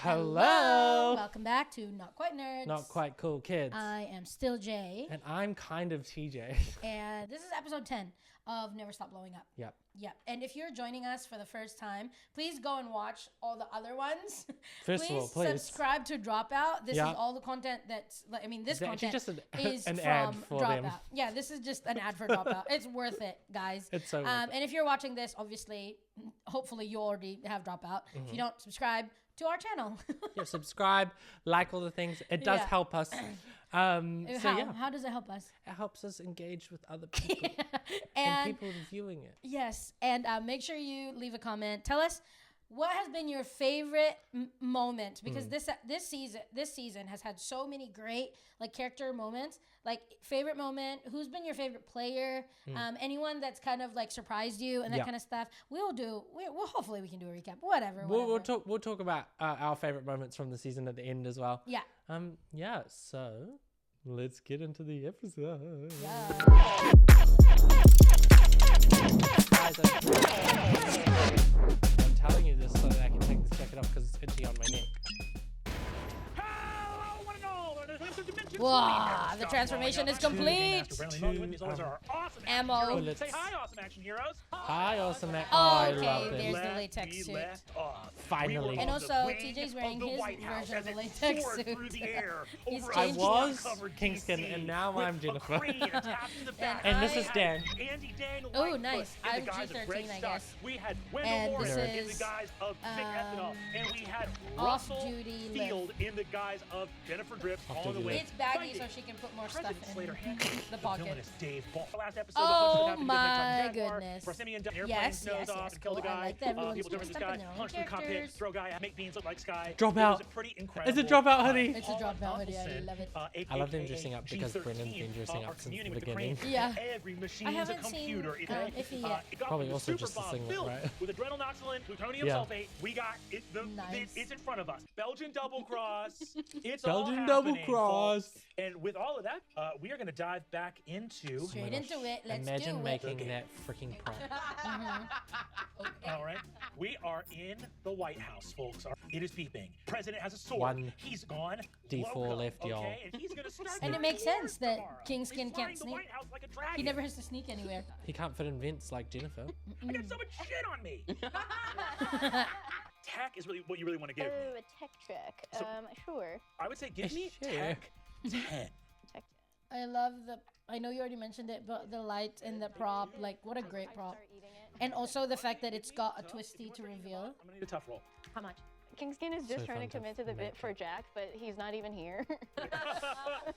Hello. Welcome back to Not Quite Nerds. Not Quite Cool Kids. I am still Jay. And I'm kind of TJ. And this is episode 10 of Never Stop Blowing Up. Yep. Yep. And if you're joining us for the first time, please go and watch all the other ones. First of all, please subscribe to Dropout. This is all the content that's, I mean, this content just is an from ad for Dropout. them. Yeah, this is just an ad for Dropout. It's worth it, guys. It's so worth it. And if you're watching this, obviously, hopefully you already have Dropout. If you don't, subscribe to our channel. Yeah, subscribe, like all the things. It does help us. How does it help us? It helps us engage with other people and people viewing it. Yes, and make sure you leave a comment. Tell us what has been your favorite moment, because this season has had so many great character moments. Like favorite moment, who's been your favorite player, anyone that's kind of surprised you and that kind of stuff. We'll hopefully we can do a recap. Whatever. We'll talk about our favorite moments from the season at the end as well. Yeah. So let's get into the episode. Yeah. Guys, I'm telling you this so that I can take this jacket off because it's itchy on my neck. Wow, the transformation is complete. Ammo. Say hi, awesome action heroes. Hi, awesome action. Oh, I okay, love there's this. the latex suit. Finally. And also, TJ's wearing his version of the latex suit. He's I changed. was Kingskin, and now I'm Jennifer. And this is Dan. Oh, nice. I'm G13, I guess. We had And this Wendell in the is guys of Big Ethanol, and we had Off-duty Russell Field in the guys of Jennifer Drips all the way. It's baggy so she can put more stuff in the pocket. Villainous Dave Ball. Last episode, Oh my goodness. Yes, Kill the cool. I guy. like that everyone's People jumping this dressed guy, up in their own punch through the cockpit, characters. throw guy, make beans look like Sky. Dropout. It was a pretty incredible. It's a dropout hoodie. It's a dropout hoodie. I love it. I love them dressing up because Brennan's been dressing up since the beginning. Yeah. Every machine I is a haven't seen computer. Iffy yet. It got Probably the also super just the bomb singlet, filled right? with adrenaline, plutonium Yeah. sulfate. We got it. Nice. It's in front of us. Belgian double cross. It's Belgian all double happening, cross. folks. And with all of that, we are going to dive back into. Straight into it. Let's Imagine do making it. that freaking prop. Okay. All right, we are in the White House, folks. It is beeping. President has a sword. One He's gone. D4 Loco, left, y'all. okay? And he's gonna start And it the makes sense that tomorrow. Kingskin He's can't flying the sneak. White House like a dragon. He never has to sneak anywhere. He can't fit in vents like Jennifer. I got so much shit on me. Tech is really what you really want to give me. Oh, a tech check. So- Sure. I would say give me Sure. Tech 10. Tech check. I love I know you already mentioned it, but the light and the prop, what a great prop. Start eating it. And also the fact that it's got a twisty to reveal. I'm gonna need a tough roll. How much? Kingskin is just So trying fun to to commit to the bit make for it. Jack, but he's not even here.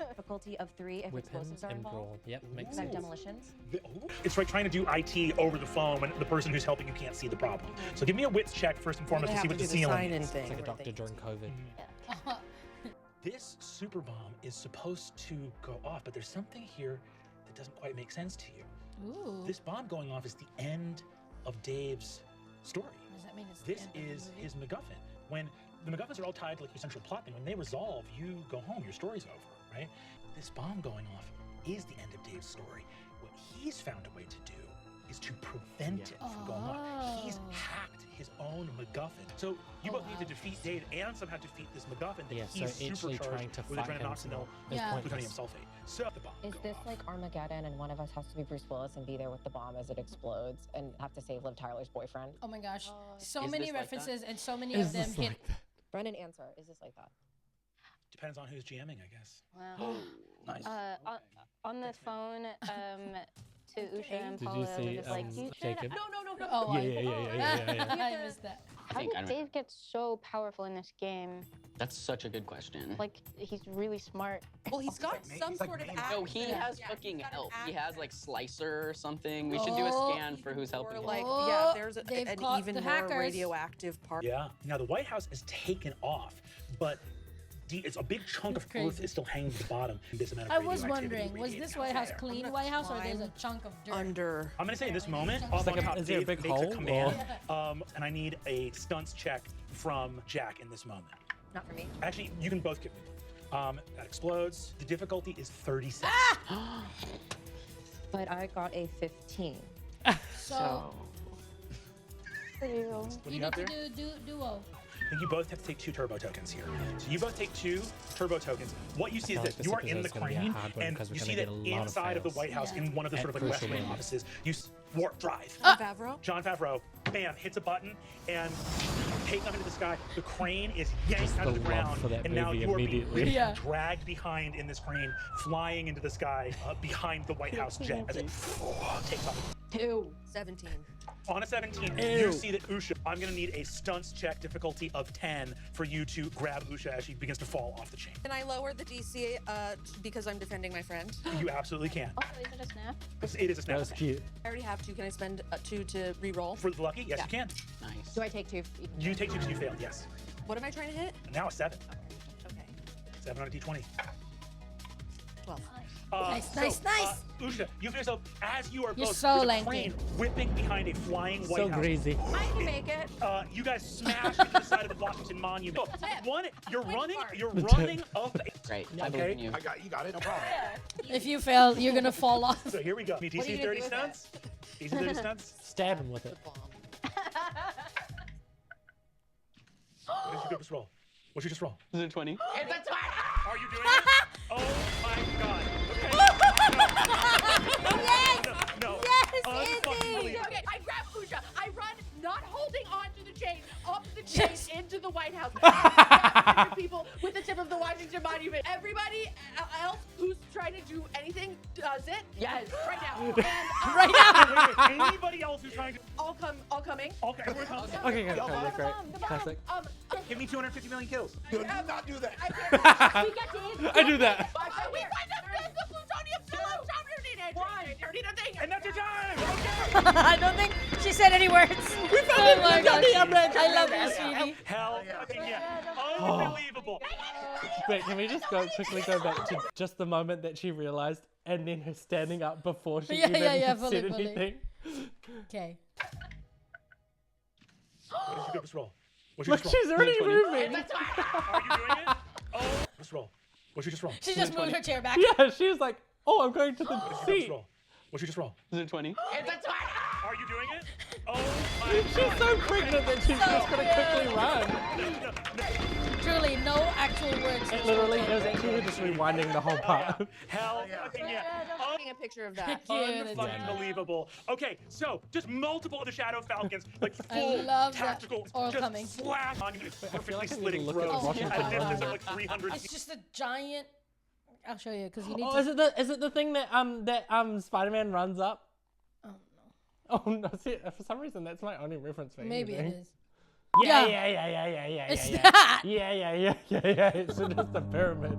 Difficulty of 3 if Whip him explosives are and involved. brawl. Yep, makes Is that sense. demolitions? It's like trying to do IT over the phone when the person who's helping you can't see the problem. So give me a wits check first and foremost to see what the ceiling is. It's like a doctor during COVID. This super bomb is supposed to go off, but there's something here that doesn't quite make sense to you. Ooh. This bomb going off is the end of Dave's story. Does that mean it's the This end of the is movie? his MacGuffin. When the MacGuffins are all tied to your central plot thing, when they resolve, you go home, your story's over, right? This bomb going off is the end of Dave's story. What he's found a way to do is to prevent it from going off. He's Oh. hacked his own MacGuffin. So you both need to defeat Dave and somehow defeat this MacGuffin that Yeah, so he's actually supercharged trying to with fight him adrenaline, is Yeah. plutonium pointless. sulfate. So the bomb Is go this off. like Armageddon and one of us has to be Bruce Willis and be there with the bomb as it explodes and have to save Liv Tyler's boyfriend? Oh my gosh. So Is many this like references and so many Is of them this hit. like that? Brennan, answer. Is this like that? Depends on who's GMing, I guess. Wow. Nice. On the phone to Usha and Did Paula, you they're see just like, you should. Jacob? No. Oh, Yeah. I missed that. How think, I did don't know. Dave get so powerful in this game? That's such a good question. Like, he's really smart. Well, he's got some sort of axe. No, he has Yeah, fucking he's got an help. He axe. has like Slicer or something. We should do a Oh. scan for who's helping Or him. like, Oh, yeah, there's they've an caught even the more hackers. radioactive part. Yeah. Now the White House is taken off, but it's a big chunk It's of crazy. Earth is still hanging at the bottom. This amount of I was radioactivity wondering, was radiating this out White House there. clean White House, or there's a chunk of dirt? Under. I'm gonna say in this moment, It's off like on a- top, is there a Dave big makes hole, a command, and I need a stunts check from Jack in this moment. Not for me. Actually, you can both. That explodes. The difficulty is 36. But I got a 15. So For you. What do you you have need there? to do duo. I think you both have to take 2 turbo tokens here. So you both take 2 turbo tokens. What you see is feel like that this you are in the episode's gonna be a crane, hard one and because we're you gonna see get that a lot of inside of the fails White House, Yeah. in one of the At sort of like West crucial Wing moments. offices, you warp drive. Favreau. John Favreau, bam, hits a button, and take up into the sky. The crane is yanked out of the the love ground, for that and now movie you are being immediately. Yeah. dragged behind in this crane, flying into the sky behind the White House jet as it takes off. 17. On a 17, Ew. you see that Usha, I'm gonna need a stunts check difficulty of 10 for you to grab Usha as she begins to fall off the chain. Can I lower the DC because I'm defending my friend? You absolutely can. Also, is it a snap? It is a That snap was attack. cute. I already have 2. Can I spend 2 to re-roll? For the lucky, yes, Yeah. you can. Nice. Do I take 2? You take 2 because you failed, yes. What am I trying to hit? Now a 7. Okay. 7 on a d20. 12. Nice, nice. Usha, you feel yourself as you are You're both so there's a lanky. crane whipping behind a flying White So House. greasy. I can make it. You guys smash into the side of the Washington Monument. You're running up. Great. I Okay. believe in you. You got it, no problem. If you fail, you're gonna fall off. So here we go. you DC gonna 30 do with stunts. DC 30 stunts. Stab him with it. What did you just roll? What'd you just roll? Is it 20? Are you doing it? Oh my god. Okay. Yes! No. Yes, Unfucking Izzy! believable. Okay, I grab Usha. I run, not holding on to the chain, up the chain into the White House. People with the tip of the Washington Monument. Everybody else who's trying to do anything does it. Yes, right now. And, Right now. Wait, anybody else who's trying to? all coming. Okay, everyone comes. Okay, good. Great. Classic. Give me 250 million kills. Do not do that. I do that. We find the plutonium still And that's your time. I don't think she said any words. Oh my gosh. I love you, sweetie. Hell, yeah. Unbelievable. Wait, can we just quickly go back to just the moment that she realized, and then her standing up before she Yeah, even fully, said fully. anything? Okay. What did you just roll? What'd you Look, just roll? she's already 20. moving. Are you doing it? Oh, just roll. What'd you just roll? She just moved her chair back. Yeah, she was like, oh, I'm going to the What'd you just seat. roll? What'd you just roll? Is it 20? Are you doing it? Oh my She's god. so pregnant that she's just going to quickly run. Truly, no actual words. It literally is actually her just rewinding the whole part. Hell, yeah. taking a picture of that. Unbelievable. Okay, so just multiple of the Shadow Falcons, like I full love that. tactical, All just coming. slash on you, perfectly like I need to slitting look at throats Washington at a distance of Monument. like 300 It's just a giant. I'll show you because you need Oh, to. is it the thing that Spider-Man runs up? Oh no. Oh no! See, for some reason that's my only reference for Maybe it anything. is. Yeah. It's Yeah. not. Yeah. It's just a pyramid.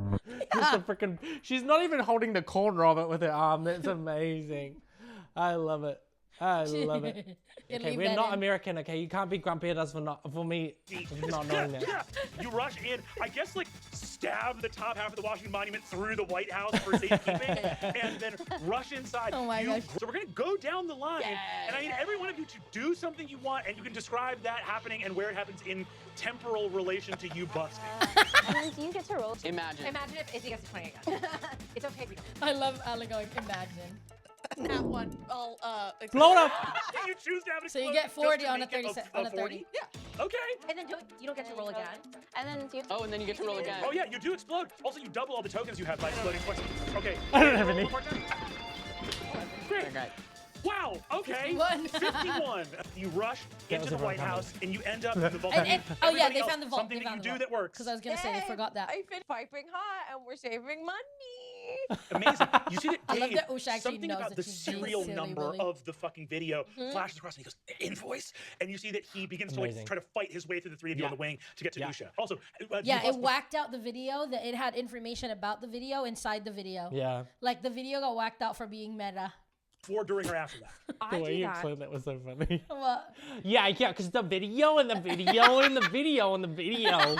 Just a freaking. She's not even holding the corner of it with her arm. That's amazing. I love it. I love it. Okay, we're not American. Okay, you can't be grumpy at us for me not knowing that. You rush in, I guess like stab the top half of the Washington Monument through the White House for safekeeping, and then rush inside. Oh my gosh. So we're gonna go down the line, and I need every one of you to do something you want, and you can describe that happening and where it happens in temporal relation to you busting. And then do you get to roll? Imagine. Imagine if Izzy gets a 20 again. It's okay if you don't. I love Alec going, imagine. That one. I'll Blow it up. Can you choose to have an So you explosion get just 40 to on a make it 30 on a 30. Yeah. Okay. And then you don't get to roll again. And then do you Oh, and then you get to roll again. Oh yeah, you do explode. Also, you double all the tokens you have by exploding twice. Okay. I don't have any. One more time. Great. Okay. Wow. Okay. 51. 51. You rush into was the everyone White coming. House and you end up in the vault. And, oh yeah, Everybody they else, found the vault. Something They that found you the do vault. that works. Because I was gonna say they forgot that. I've been piping hot and we're saving money. Amazing. You see that I love Dave, that Usha actually something knows about that the she's being serial silly number Willy. of the fucking video flashes across and he goes, invoice. And you see that he begins to like Amazing. try to fight his way through the three of you on the wing to get to Usha. Also, Yeah, it whacked out the video. That it had information about the video inside the video. Yeah. Like the video got whacked out for being meta. before, during, or after that. The way you explained that was so funny. What? Yeah, because the video and the video and the video and the video.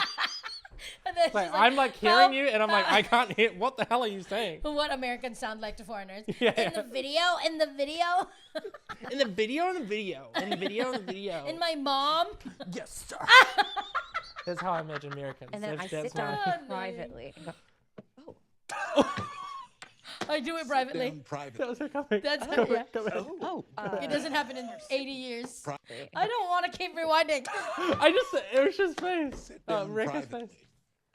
And then Like, she's I'm like hearing "Help, you and I'm like, help." I can't hear. What the hell are you saying? What Americans sound like to foreigners. Yeah. In the video, in the video, In the video and the video and the video and the video. in my mom. Yes, sir. That's how I imagine Americans. And then I That's sit down my- privately and go, I do it privately. Them private. That was her coming. That's Come yeah. back, come back. Oh. It doesn't happen in 80 years. Pri- I don't want to keep rewinding. I just, it was just face. Sit down Rekha's privately. face.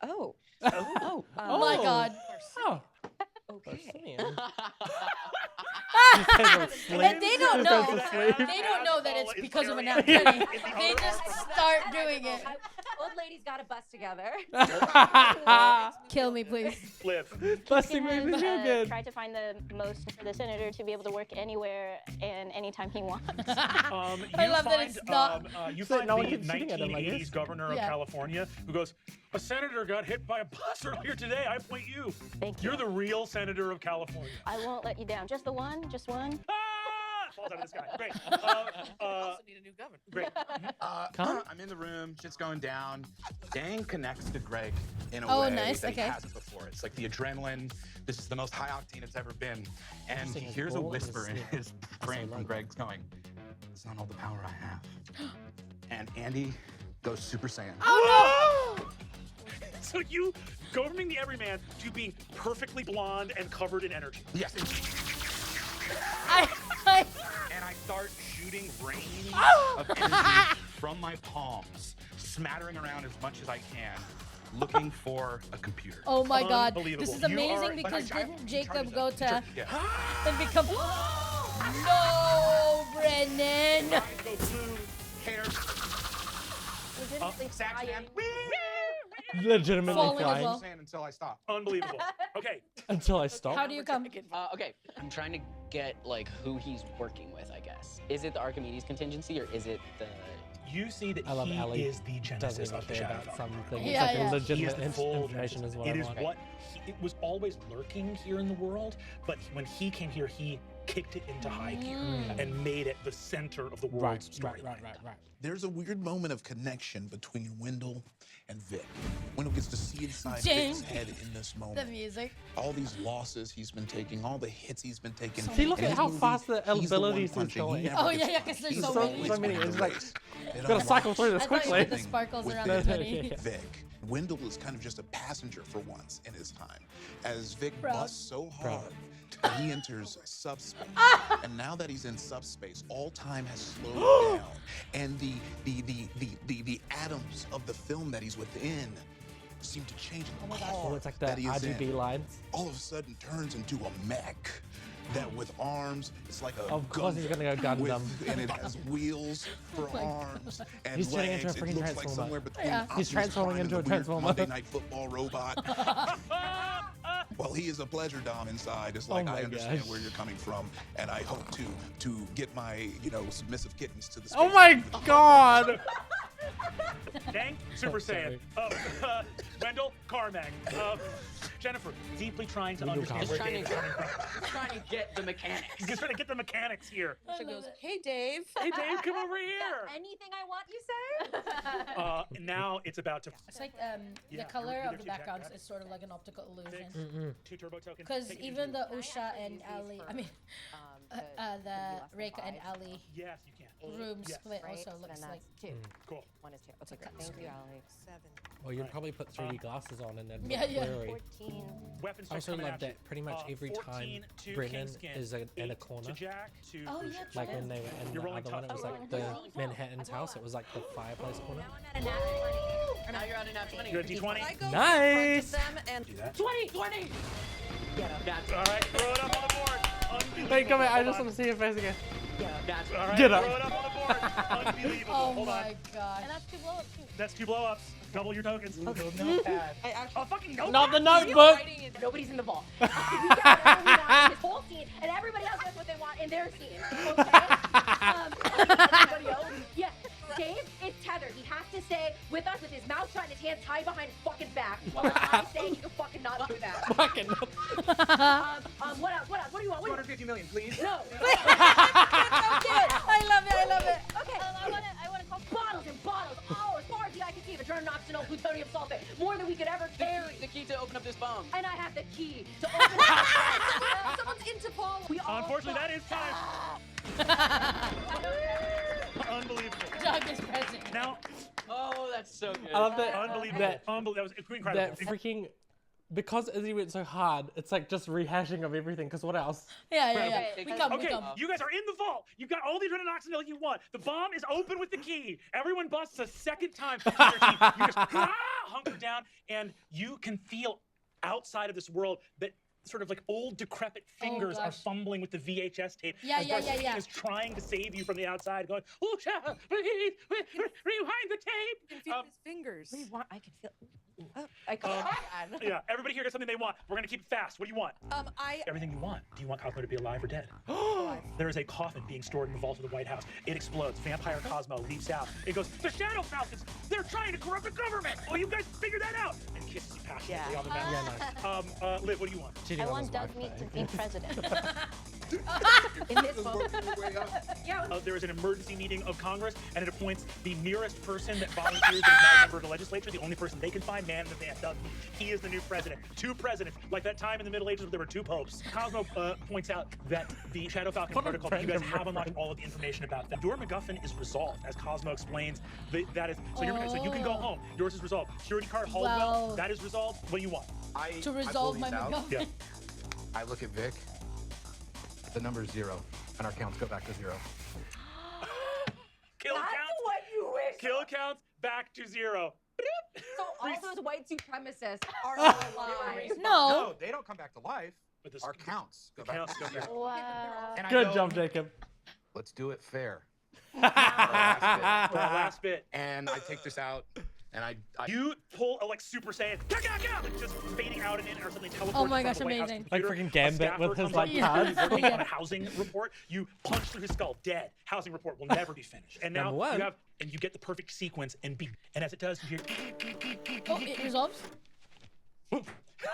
Oh. Oh. Oh my god. Oh. Okay. And they don't Just know. goes to sleep. They don't know that it's Is because of a carrying nap on penny. in the They other just arm. start doing it. Old ladies got to bust together. Kill me, please. Flip. Busting made me feel good. Try to find the most for the senator to be able to work anywhere and anytime he wants. I love that it's not. You So find no one the keeps shooting at him like 1980s this? governor of Yeah. California who goes, a senator got hit by a bus earlier today. I appoint you. Thank you. You're the real senator of California. I won't let you down. Just the one? Just one? Ah! Falls out of the sky. Great. Also need a new governor. Great. I'm in the room, shit's going down. Dang connects to Greg in a Oh, way nice, that okay. he hasn't before. It's like the adrenaline. This is the most high octane it's ever been. And Interesting, he his hears a bullet is whisper in asleep. his brain from Greg's going, it's not all the power I have. And Andy goes Super Saiyan. Oh So you go from being the everyman to being perfectly blonde and covered in energy. Yes. no! And I start shooting rain Oh! of energy from my palms, smattering around as much as I can, looking for a computer. Oh my god. Unbelievable. This is You amazing are- because like, didn't he Jacob charges go up. He to charges- yeah. and become. No, Brennan! Go blue, hair. Legitimately Saxman. Legitimately Falling as flying. well. Saying until I stop. Unbelievable. Okay. Until I stop. How do you come? Okay, I'm trying to get like who he's working with, I guess. Is it the Archimedes contingency or is it the... You see that I love he Ali. is the Doesn't genesis even of the care Shadow about Dog. something. Yeah, It's like yeah. He is legitimate the full information genesis. is what It I is want. what it was always lurking here in the world, but when he came here, he kicked it into high gear and made it the center of the world's story. Right. There's a weird moment of connection between Wendell and Vic. Wendell gets to see inside Dang. Vic's head in this moment. The music. All these losses he's been taking, all the hits he's been taking. See, look In at this how movie, fast the he's one abilities is punching. He going. never Oh, gets yeah, caught. 'cause there's He's so always many. winning It's the like, race. It gotta all cycle through this I thought you quickly. had the sparkles with around Vic. the hoodie. Vic. Wendell is kind of just a passenger for once in his time. As Vic Proud. busts so hard that he enters subspace. And now that he's in subspace, all time has slowed down. And the atoms of the film that he's within seem to change in the car Oh, it's like the that he is RGB in. lines. All of a sudden turns into a mech that with arms, it's like a Of course he's gonna go Gundam. and it has wheels for arms and He's turning into legs. a freaking It looks like Transformer. somewhere between Yeah. Optimus He's transforming Prime and into a the weird Transformer. Monday Night Football robot. Well, he is a pleasure dom inside. It's like Oh my I understand gosh. where you're coming from, and I hope to get my submissive kittens to the space. Oh my god! Dang, Super Sorry. Saiyan. Wendell, Carmack. Jennifer, deeply trying to understand Just where trying Dave's to, coming from. just trying to get the mechanics. He's trying to get the mechanics here. She goes, hey, Dave. Hey, Dave, come over here. Anything I want, you say? Now it's about to. It's like Yeah, the color either of the two backgrounds jack- is sort of like an optical illusion. Six, 2 turbo tokens. Because take it even easy. the Usha and Ali, I mean, the Rekha and Ali Yes, you can. room Yes. split Right? also and looks then like. that's two. Cool. One is two. Okay, cut great. Thank you, screen. Alex. 7. Well, you'd probably put 3D glasses on and then Yeah, yeah. blurry. 14. Weapons I also coming love at you. that pretty much every 14 time to Brennan Kingskin, is in a 8 corner. To Jack, to Oh, Bruce. yeah, Like when they were in You're the rolling other one, it was tough. like the Manhattan's house. It was like the fireplace corner. Now you're at a nat 20. You're at D20. I go Nice. in front of them and Do that. 20! That's All right, throw it up on the board. Unbelievable. Wait, come here. I Hold just on. want to see your face again. That's All right, Get up. throw it up on the board. Unbelievable. Oh Hold my on. god. And that's 2 blow-ups too. That's 2 blow-ups. Double your tokens. I actually A fucking notepad. Not the notebook. Nobody's in the vault. We get whatever we want in his whole scene, and everybody else gets what they want in their scene. Okay? Everybody else? Yeah. Dave is tethered. He has to stay with us with his mouth shut and his hands tied behind his fucking back. While I'm saying he can fucking not do that. Fucking. What else? What else? What do you want? What do you want? 250 million, please. No. I love it. I love it. Okay. I want to call Bottles and bottles. Oh, as far as the eye can see, adrenaline, oxygen, plutonium sulfate. More than we could ever carry. the key to open up this bomb. And I have the key to open it. Someone's into Paul. We all Unfortunately, that is time. Unbelievable. Doug is present. Now, Oh, that's so good. I love that. unbelievable. That That was incredible. that freaking because Izzy went so hard, it's like just rehashing of everything. Because what else? Yeah. We come. You guys are in the vault. You've got all the adrenaline you want. The bomb is open with the key. Everyone busts a second time. You just hunker down, and you can feel outside of this world that sort of like old decrepit fingers are fumbling with the VHS tape. Yeah. Is trying to save you from the outside, going, oh, rewind the tape. You can feel his fingers. I can feel. I can't. Yeah, everybody here got something they want. We're gonna keep it fast. What do you want? Everything you want. Do you want Cosmo to be alive or dead? There is a coffin being stored in the vault of the White House. It explodes. Vampire Cosmo leaps out. It goes, the Shadow Falcons, they're trying to corrupt the government. Oh, you guys figured that out. And kisses you passionately on the mouth. Liv, what do you want? I want Dovmeat to be president. In this moment. There is an emergency meeting of Congress, and it appoints the nearest person that volunteers that is not a member of the legislature, the only person they can find, man in the van, Dovmeat. He is the new president. 2 presidents, like that time in the Middle Ages where there were 2 popes. Cosmo points out that the Shadow Falcon protocol, that you guys have unlocked all of the information about them. Your MacGuffin is resolved, as Cosmo explains. That is so you can go home. Yours is resolved. Security card, Haldwell, that is resolved. What do you want? To resolve my MacGuffin. Yeah. I look at Vic. The number's 0, and our counts go back to 0. Kill counts. What you wish. Kill counts back to 0. So all those white supremacists are alive. No, they don't come back to life. But our counts go back to 0. Wow. Good job, Jacob. Let's do it fair. Last bit. And I take this out. And I you pull a Super Saiyan, just fading out and in, or something teleports. Oh my gosh, amazing! Like freaking Gambit with his like cards. Working on a housing report. You punch through his skull, dead. Housing report will never be finished. And now you get the perfect sequence, and as it does, you hear. Oh, it resolves.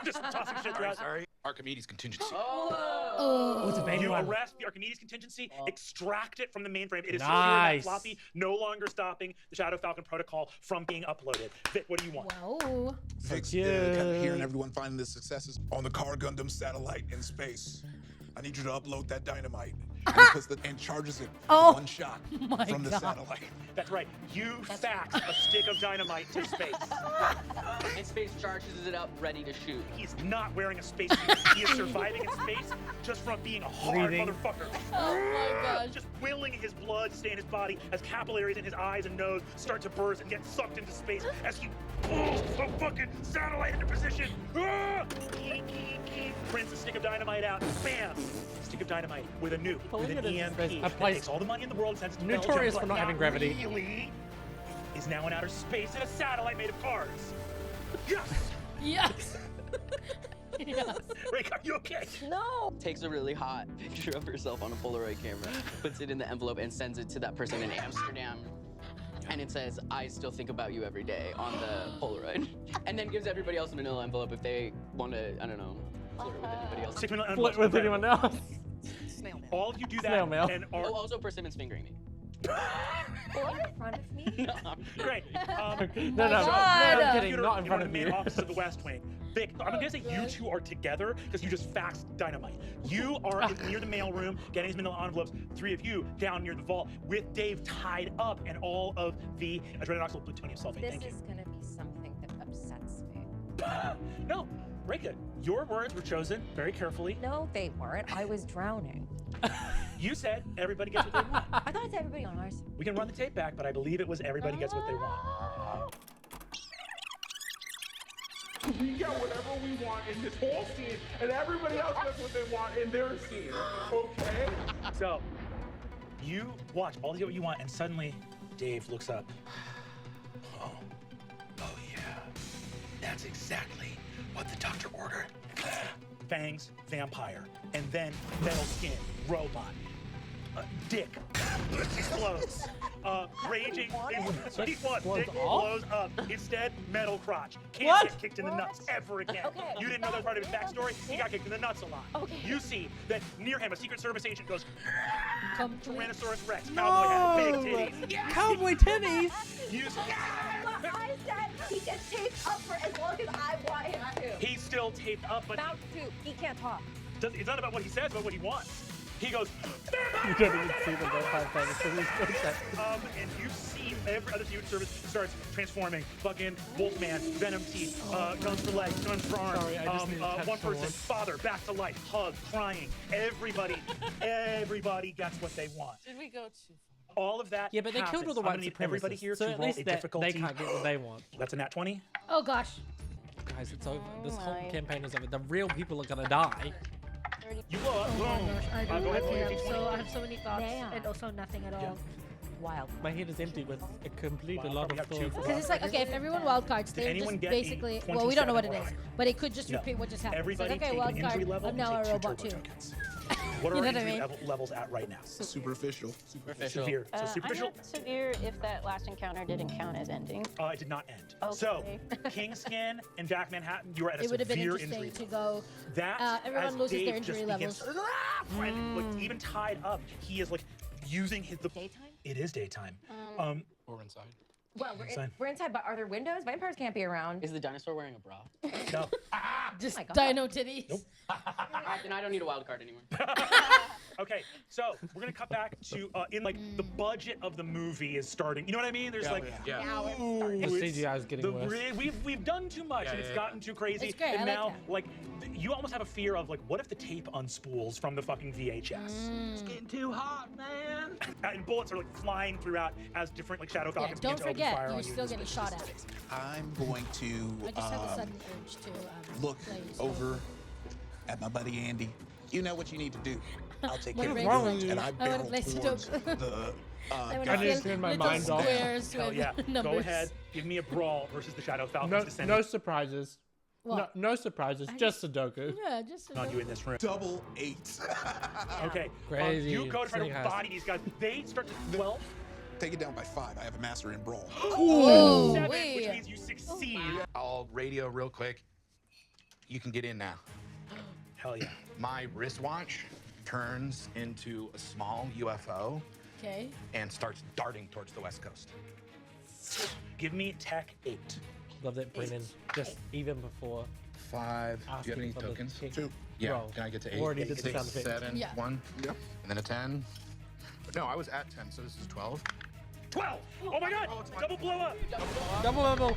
Just tossing shit throughout. Sorry. Archimedes contingency. It's a baby You one. arrest the Archimedes contingency, extract it from the mainframe. It is nice. still floppy, no longer stopping the Shadow Falcon protocol from being uploaded. Vic, what do you want? Whoa. Vic's kind of hearing everyone finding the successes on the Car Gundam satellite in space. I need you to upload that dynamite and charges it one shot from the satellite. That's right. You fax a stick of dynamite to space. And space charges it up, ready to shoot. He's not wearing a space suit. He is surviving in space just from being a hard motherfucker. Oh my gosh. Just willing his blood to stay in his body as capillaries in his eyes and nose start to burst and get sucked into space as he pulls the fucking satellite into position. Prints a stick of dynamite out. Bam! Stick of dynamite with a nuke, with an EMP. A place takes all the money in the world, sends it to notorious Belgium, for not having gravity. Really is now in outer space in a satellite made of cars. Yes! Yes! Yes. Rekha, are you okay? No. Takes a really hot picture of herself on a Polaroid camera, puts it in the envelope, and sends it to that person in Amsterdam. And it says, I still think about you every day on the Polaroid. And then gives everybody else a manila envelope if they want to, I don't know, flirt with anybody else. Flirt with anyone else. Snail mail. All of you do that. Snail mail. And also Persimmon's fingering me. What, in front of me? No. Great. No, I'm kidding. Not in front of the main you. office of the West Wing. Vic, I'm gonna say you two are together because you just faxed dynamite. You are near the mail room, getting his manila envelopes. 3 of you down near the vault with Dave tied up and all of the adrenoxyl plutonium sulfate. This Thank you. is gonna be something that upsets me. No, Rekha, your words were chosen very carefully. No, they weren't. I was drowning. You said everybody gets what they want. I thought it's everybody on ours. We can run the tape back, but I believe it was everybody gets what they want. We get whatever we want in this whole scene, and everybody else gets what they want in their scene, okay? So, you watch, all you get what you want, and suddenly, Dave looks up. Oh yeah, that's exactly what the doctor ordered. Fangs, vampire, and then metal skin, robot. Dick explodes. Raging. Dick blows up. Instead, metal crotch. Can't get kicked in the nuts ever again. Okay. You didn't know that part of his backstory. He got kicked in the nuts a lot. Okay. You see that near him, a Secret Service agent goes, Tyrannosaurus Rex, No. cowboy hat, big titties. Yes. Cowboy titties. You But I said he gets taped up for as long as I want him to. He's still taped up, but Mouth to. He can't talk. it's not about what he says, but what he wants. He goes, You don't even see the vampire penis. and you see every other Secret Service starts transforming. Fucking Wolfman, Venom Teeth, guns for legs, guns for arms. Sorry, I just need to touch one person, someone. father, back to life, hug, crying. Everybody gets what they want. Did we go too All of that. Yeah, but they killed all the happens. I'm white gonna need everybody supremacists, here so to at roll least a they difficulty. can't get what they want. That's a nat 20. Oh gosh. Guys, it's over. This whole my. campaign is over. The real people are gonna die. You blow up. Oh my Boom. gosh, I do. Go ahead, roll your Okay, D20. I have so many thoughts Damn. and also nothing at all. Wild. My head is empty with a complete Wow, a lot probably of have two thoughts. for Because it's like, okay, if everyone wildcards, Did they anyone just get basically, a well, we don't know what it 27 is, or but it could just No. repeat what just happened. It's Everybody like, okay, take an injury wildcard, level I'm and now a take 2 robot turbo too. tokens. What are You know our what I injury mean? levels at right now? Superficial. Superficial. Severe. So I'm superficial. at severe if that last encounter didn't count as ending. It did not end. So, Kingskin and Jack Manhattan, you were at a It would have been severe interesting injury. to go, That everyone as loses Dave their injury just begins, levels. and, like, even tied up, he is like using his Daytime? It is daytime. Or inside. Well, Inside. we're inside, but are there windows? Vampires can't be around. Is the dinosaur wearing a bra? No. Just my God. dino titties. Nope. Then I don't need a wild card anymore. Okay, so we're gonna cut back to in like the budget of the movie is starting. You know what I mean? There's Yeah, like yeah. Now it's ooh, starting. The it's- CGI is getting worse. We've done too much and it's gotten too crazy. It's great, And I like now that. like you almost have a fear of like what if the tape unspools from the fucking VHS? It's getting too hot, man. And bullets are like flying throughout as different like Shadow Yeah, Falcons begin don't to open fire forget, on you're you still in getting this shot space. at. I'm going to I just had a sudden urge to look play, so- over at my buddy Andy. You know what you need to do. I'll take What care of is it. wrong with you? And I I wanna barrel play towards Sudoku. the I wanna I feel just turned my little mind off. squares Hell with yeah. numbers. Go ahead, give me a brawl versus the Shadow Falcons No, descending no surprises. What? No surprises. Just Sudoku. Yeah, just on you in this room. double 8. Okay, Crazy. you go to try Sneak to eyes. body these guys. They start to 12. Take it down by 5. I have a master in brawl. Oh, 7, wait. which means you succeed. I'll radio real quick. You can get in now. Hell yeah. My wristwatch turns into a small UFO Okay. and starts darting towards the West Coast. Give me Tech 8. Love that Brennan. Just even before 5. Do you have asking any for the tokens? kick. 2. Yeah. Roll. Can I get to 8? Already did the 6, sound effect. 7, Yeah. 1. Yep. And then a 10. No, I was at 10, so this is 12. 12! Oh my god! Double blow up! Double level.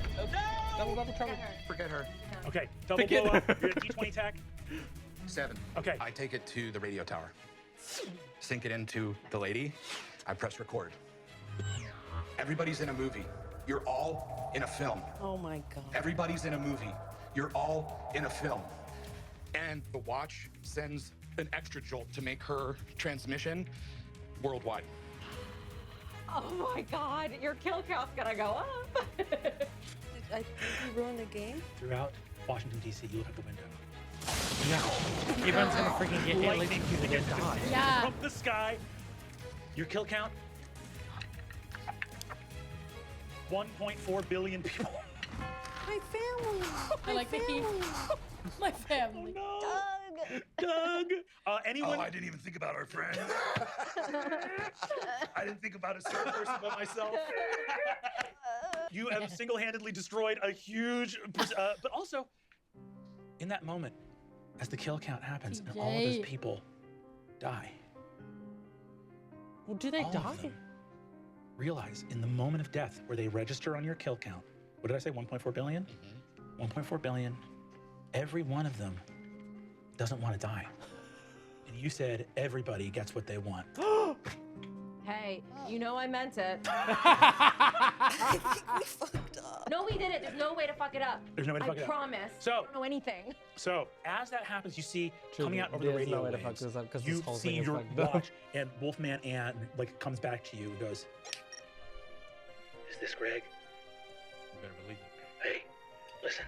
Double trouble. Forget her. Okay, double Forget blow up. her. You're at D20 tech. 7. Okay. I take it to the radio tower. Sink it into the lady. I press record. Everybody's in a movie. You're all in a film. Oh my god. Everybody's in a movie. You're all in a film. And the watch sends an extra jolt to make her transmission worldwide. Oh my God, your kill count's gonna go up. I think we ruined the game. Throughout Washington, D.C., you look out the window. Yeah. Everyone's gonna freaking get hit. At least Lightning people begins get to die. Yeah. from the sky. Your kill count 1.4 billion people. My family. I like the heat. My family. Doug! Anyone? Oh, I didn't even think about our friend. I didn't think about a certain person but myself. You have single-handedly destroyed a huge, but also, in that moment, as the kill count happens, and all of those TJ. people die, Well, do they all of die? them realize in the moment of death where they register on your kill count, what did I say, 1.4 billion? 1.4 billion, every one of them doesn't want to die. And you said everybody gets what they want. Hey, you know I meant it. I think we fucked up. No, we didn't. There's no way to fuck it up. There's no way to fuck it I up. promise. So- I don't know anything. So as that happens, you see True, coming out over the there's radio no way to fuck waves, this up 'cause you this whole see thing is your fucked up. watch, and Wolfman Ann like comes back to you and goes, "Is this Greg? You better believe it. Hey, listen,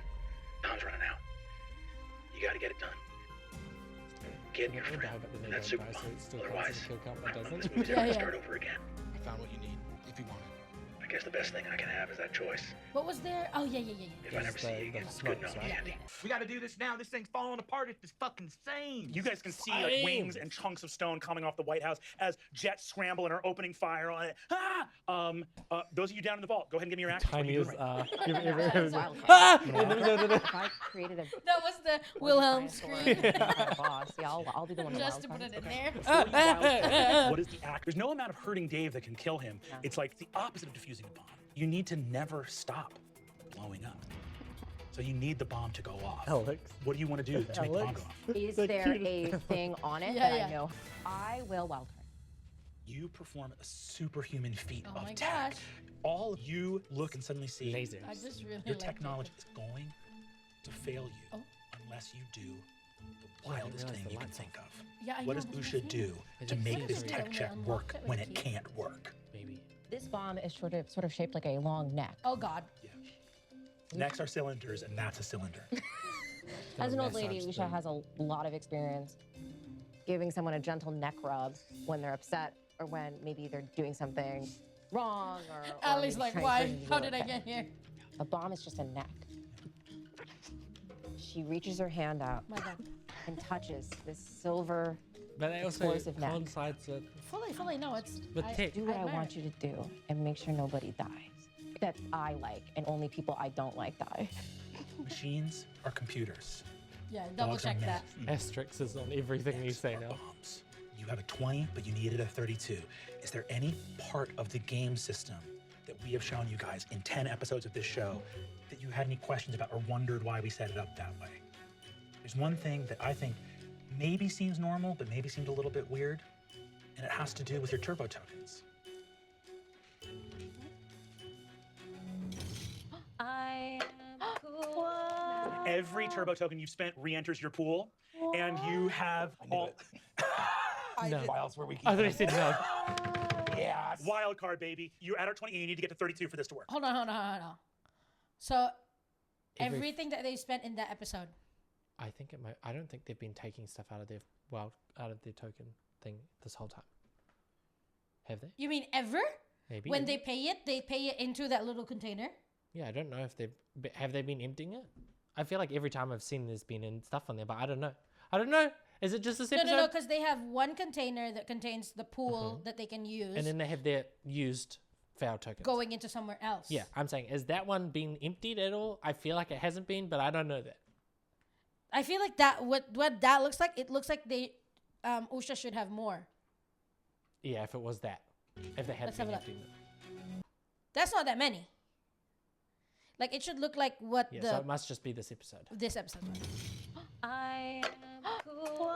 time's running out. You got to get it done. Get your We'll friend. die, but then they That's don't super die, so fun. it still Otherwise, counts as a kill count, but I'm doesn't. gonna smooth it Yeah, and yeah. start over again. I found what you need if you want it. I guess the best thing I can have is that choice. What was there? Oh, yeah. If I never see you again, it's good enough. Yeah. We gotta do this now. This thing's falling apart. It's fucking insane. You guys can see like wings and chunks of stone coming off the White House as jets scramble and are opening fire on it. Those of you down in the vault, go ahead and give me your actions. Tiny as If I created a That was the Wilhelm scream. boss, yeah, I'll be the one to Just to put it in there. What is the act? There's no amount of hurting Dave that can kill him. It's like the opposite of defusing a bomb. You need to never stop blowing up. So you need the bomb to go off. Alex. What do you want to do to make the bomb go off? Is there a thing on it Yeah, that yeah. I know? I will wildcard. You perform a superhuman feat Oh my of tag. gosh. All of you look and suddenly see Lasers. I just really your like technology is going to fail you unless you do the wildest thing you can think of. Yeah, I What know, does but Usha I do think- to I make think this it's tech really check unlocked work it when with it key. can't work? Maybe. This bomb is sort of shaped like a long neck. Oh, God. Necks are cylinders, and that's a cylinder. As an old lady, Usha has a lot of experience giving someone a gentle neck rub when they're upset or when maybe they're doing something wrong or Allie's maybe like, trying why? to do How it did I okay. get here? A bomb is just a neck. She reaches her hand out My God. and touches this silver But I also explosive neck. coincides with Fully, no, it's... With tech. Do what I admire want it. you to do and make sure nobody dies. That I like and only people I don't like die. Machines are computers. Yeah, double Dogs are check men. that. asterisks is on everything you say now. Bombs. You have a 20, but you needed a 32. Is there any part of the game system that we have shown you guys in 10 episodes of this show that you had any questions about or wondered why we set it up that way? There's one thing that I think maybe seems normal, but maybe seemed a little bit weird, and it has to do with your turbo tokens. I am cool. Every turbo token you've spent re-enters your pool, and you have all... No. Files where we I thought he said no. Yes. Wild card, baby. You're at our 20, and you need to get to 32 for this to work. Hold on. So, Every- everything that they spent in that episode. I think it might. I don't think they've been taking stuff out of their token thing this whole time. Have they? You mean ever? Maybe. When they pay it into that little container? Yeah, I don't know if have they been emptying it. I feel like every time I've seen there's been in stuff on there, but I don't know. Is it just this episode? No, because they have one container that contains the pool that they can use. And then they have their used fail tokens going into somewhere else. Yeah, I'm saying, is that one being emptied at all? I feel like it hasn't been, but I don't know that. I feel like that what that looks like, it looks like they Usha should have more. Yeah, if it was that. If they had Let's been have a look. emptying it. That's not that many. Like it should look like what Yeah, the so it must just be this episode. I am cool.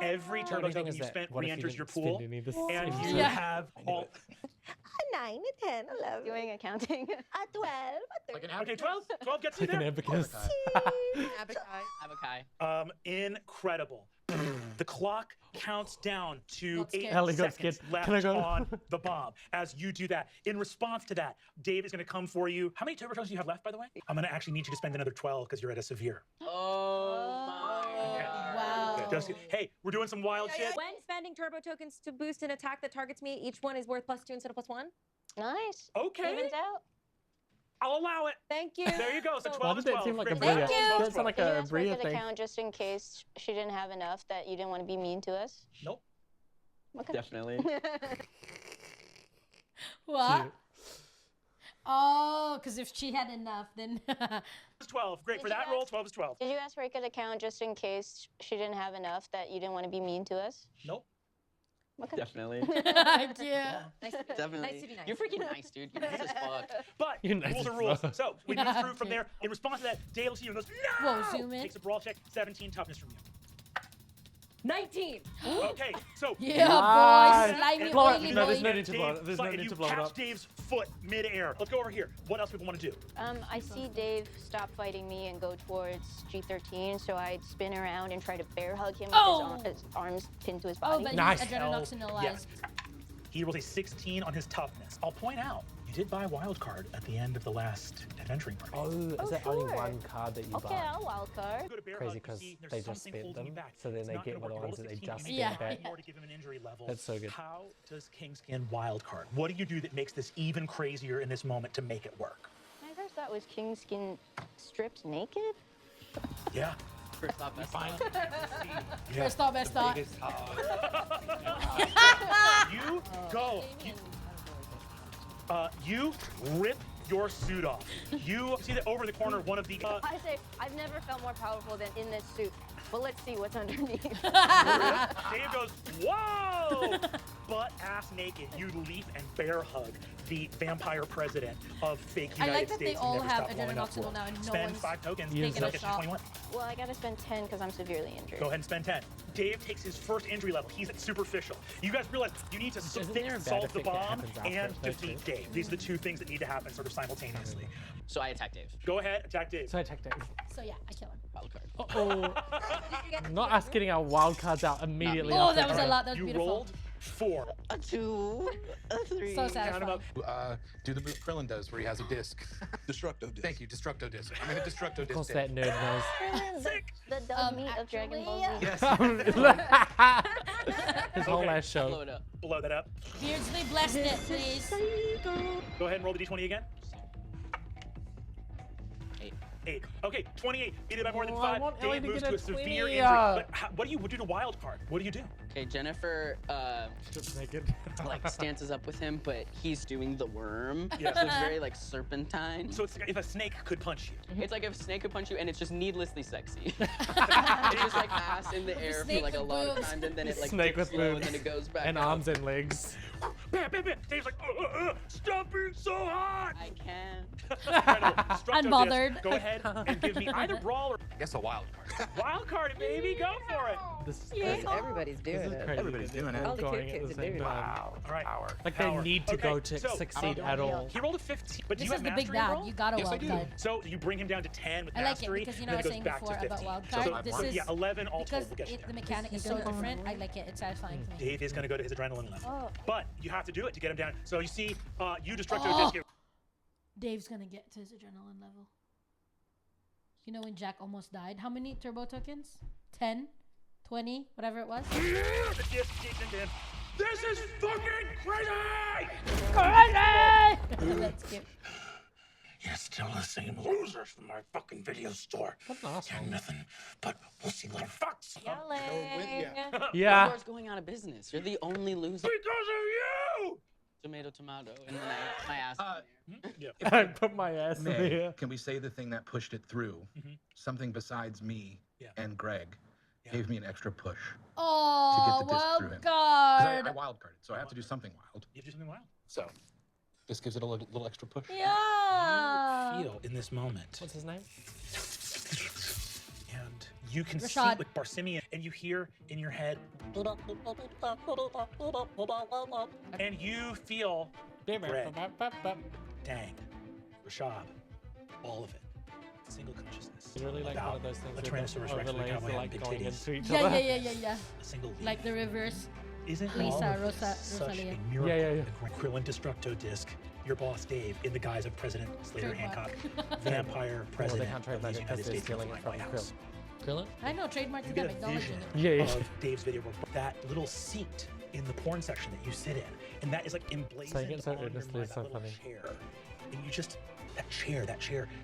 Every turbo Anything token is you that? spent What if you re-enters didn't your spend pool, any this and season? you have all... A 9, a 10, 11. Doing accounting. A 12, a 13. Okay, 12 gets you Like an there. abacus. Abakai. Incredible. The clock counts down to Not 8 scared. Ellie got seconds scared. left Can I go? on the bomb. As you do that, in response to that, Dave is going to come for you. How many turbo tokens do you have left, by the way? I'm going to actually need you to spend another 12 because you're at a severe. Oh my God. Wow. Just, hey, we're doing some wild shit. When spending turbo tokens to boost an attack that targets me, each one is worth +2 instead of +1. Nice. Okay. Evens out. I'll allow it. Thank you. There you go. So 12 Why is did that 12. seem like a Great. Bria? Thank you. That sounded like Did you a ask for Bria an thing. account just in case she didn't have enough that you didn't want to be mean to us? Nope. Okay. Definitely. What? Cute. Oh, because if she had enough, then 12. Great. Did For you that ask- roll, 12 is 12. Did you ask for an account just in case she didn't have enough that you didn't want to be mean to us? Nope. Okay. Definitely. yeah. Nice to be Definitely. Nice to be nice. You're freaking nice, dude. You're nice as fuck. But You're nice rules as are rules. fuck. So we move through from there. In response to that, Dave looks at you and goes, no! Whoa, zoom in. Takes a brawl check, 17 toughness from you. 19. Okay, so Yeah, Nice. boy. Slimy, Blow it. oily, No, there's boy. no need to blow it. There's no and need you to blow it catch up. Dave's foot midair. Let's go over here. What else people want to do? I see Dave stop fighting me and go towards G13, so I'd spin around and try to bear hug him with his arms pinned to his Oh, body. but Nice. he's adrenochinalized. Yes. He rolls a 16 on his toughness. I'll point out, you did buy a wild card at the end of the last adventuring party. Oh, is there only one card that you Okay, buy? I'll wild card. Crazy because they just spent them, so then they get the ones that they just spent Yeah. back. More to give him an injury level. That's so good. How does Kingskin wild card? What do you do that makes this even crazier in this moment to make it work? My first thought was Kingskin stripped naked. Yeah. First thought, best thought. First thought, best thought. You go. You rip your suit off. You see that over in the corner, one of the. I say, I've never felt more powerful than in this suit. But let's see what's underneath. Dave goes, whoa! Butt ass naked. You leap and bear hug the vampire president of fake I United like that States. they all Never have Stop Blowing adrenaline Up oxygen world. now and no Spend one's 5 tokens. taking a Get you shot. 21. Well, I gotta spend 10 because I'm severely injured. Go ahead and spend 10. Dave takes his first injury level. He's at superficial. You guys realize you need to Isn't there a bad solve the effect that bomb happens after and it, though, defeat too? Dave. These are the two things that need to happen sort of simultaneously. So I attack Dave. Go ahead, attack Dave. So I attack Dave. So yeah, I kill him. Wild card. Oh, not us getting our wild cards out immediately. Oh, after that was a lot. That was You beautiful. rolled 4. A 2, a 3. So Count them satisfying. up. Do the move Krillin does where he has a disc. Destructo disc. Thank you, Destructo disc. I'm gonna Destructo disc. Of course, that nerd knows. The dog meat of Dragon Ball Z. Yes. His whole Okay. last show. Blow it up. Blow that up. Beardsley, blessed it, please. Go ahead and roll the d20 again. 8. Okay, 28. Beat it by more than Oh, I 5. want Ellie Dave to moves get to a a severe 20. injury. But what do you do to wild card? What do you do? Okay, Jennifer Just naked. like stances up with him, but he's doing the worm. Yeah. So it's very like serpentine. So it's if a snake could punch you. It's like if a snake could punch you and it's just needlessly sexy. It's just like ass in the air for snake like a with lot of boobs. times and then it like Snake dips with low boobs. and then it goes back And up. arms and legs. Bam, bam, bam. Dave's like, stop being so hot. I can. Unbothered. Go ahead and give me either brawl or I guess a wild card. wild card it, baby. Go for it. This is Because crazy. everybody's doing This is it. crazy. Everybody's doing it. All the Going kids at the are same doing it. time. All right. Power. Like they Power. need to Okay, go to so- succeed at all. He rolled a 15, but do This you is have the big mastery bad. roll? You got a Yes, I wild do. card. So you bring him down to 10 with I like it mastery, because you and know I then was it saying goes back before to 15. about wild So, card. This so is yeah, 11 all because told. We'll get you the there. mechanic is so different. I like it. It's satisfying to me. Dave is going to go to his adrenaline level. Oh. But you have to do it to get him down. So you see, you Destructo Oh. disc. Dave's gonna get to his adrenaline level. You know when Jack almost died? How many turbo tokens? 10? 20? Whatever it was? The disc kicks him in. This is fucking crazy! Crazy! Let's skip. You're still the same losers from my fucking video store. What an asshole. You're nothing but pussy little fucks. Yeah. Yours going out of business. You're the only loser. Because of you! Tomato, tomato, and then my ass. Yeah. I put my ass in May, there. can we say the thing that pushed it through? Something besides me Yeah. and Greg gave me an extra push. Oh, the disc wild through him. 'Cause I card. wild carded, so I have to do something wild. You have to do something wild. So this gives it a little extra push. Yeah. Feel in this moment. What's his name? And you can see Rashad. like Barsimian, and you hear in your head, and you feel, Greg, dang, Rashad, all of it, single consciousness. It's really like about one of those things a with Tyrannosaurus the Rex with a overlays cowboy that hat like and big going titties. into each Yeah, other. yeah. A single leaf. Like the reverse. Isn't Lisa, all of Rosa- this such Rosalia. a miracle? Yeah. The Krillin Destructo disc, your boss Dave, in the guise of President Slater Trademark. Hancock, vampire Well, they president can't of trademark the it United because they're States stealing it White from House. Krillin. I know, trademark You to get them, a acknowledging vision it. Yeah. of Dave's video work, that little seat in the porn section that you sit in, and that is like emblazoned Saying it so on your earnestly mind, is so that little funny. chair. And you just, that chair,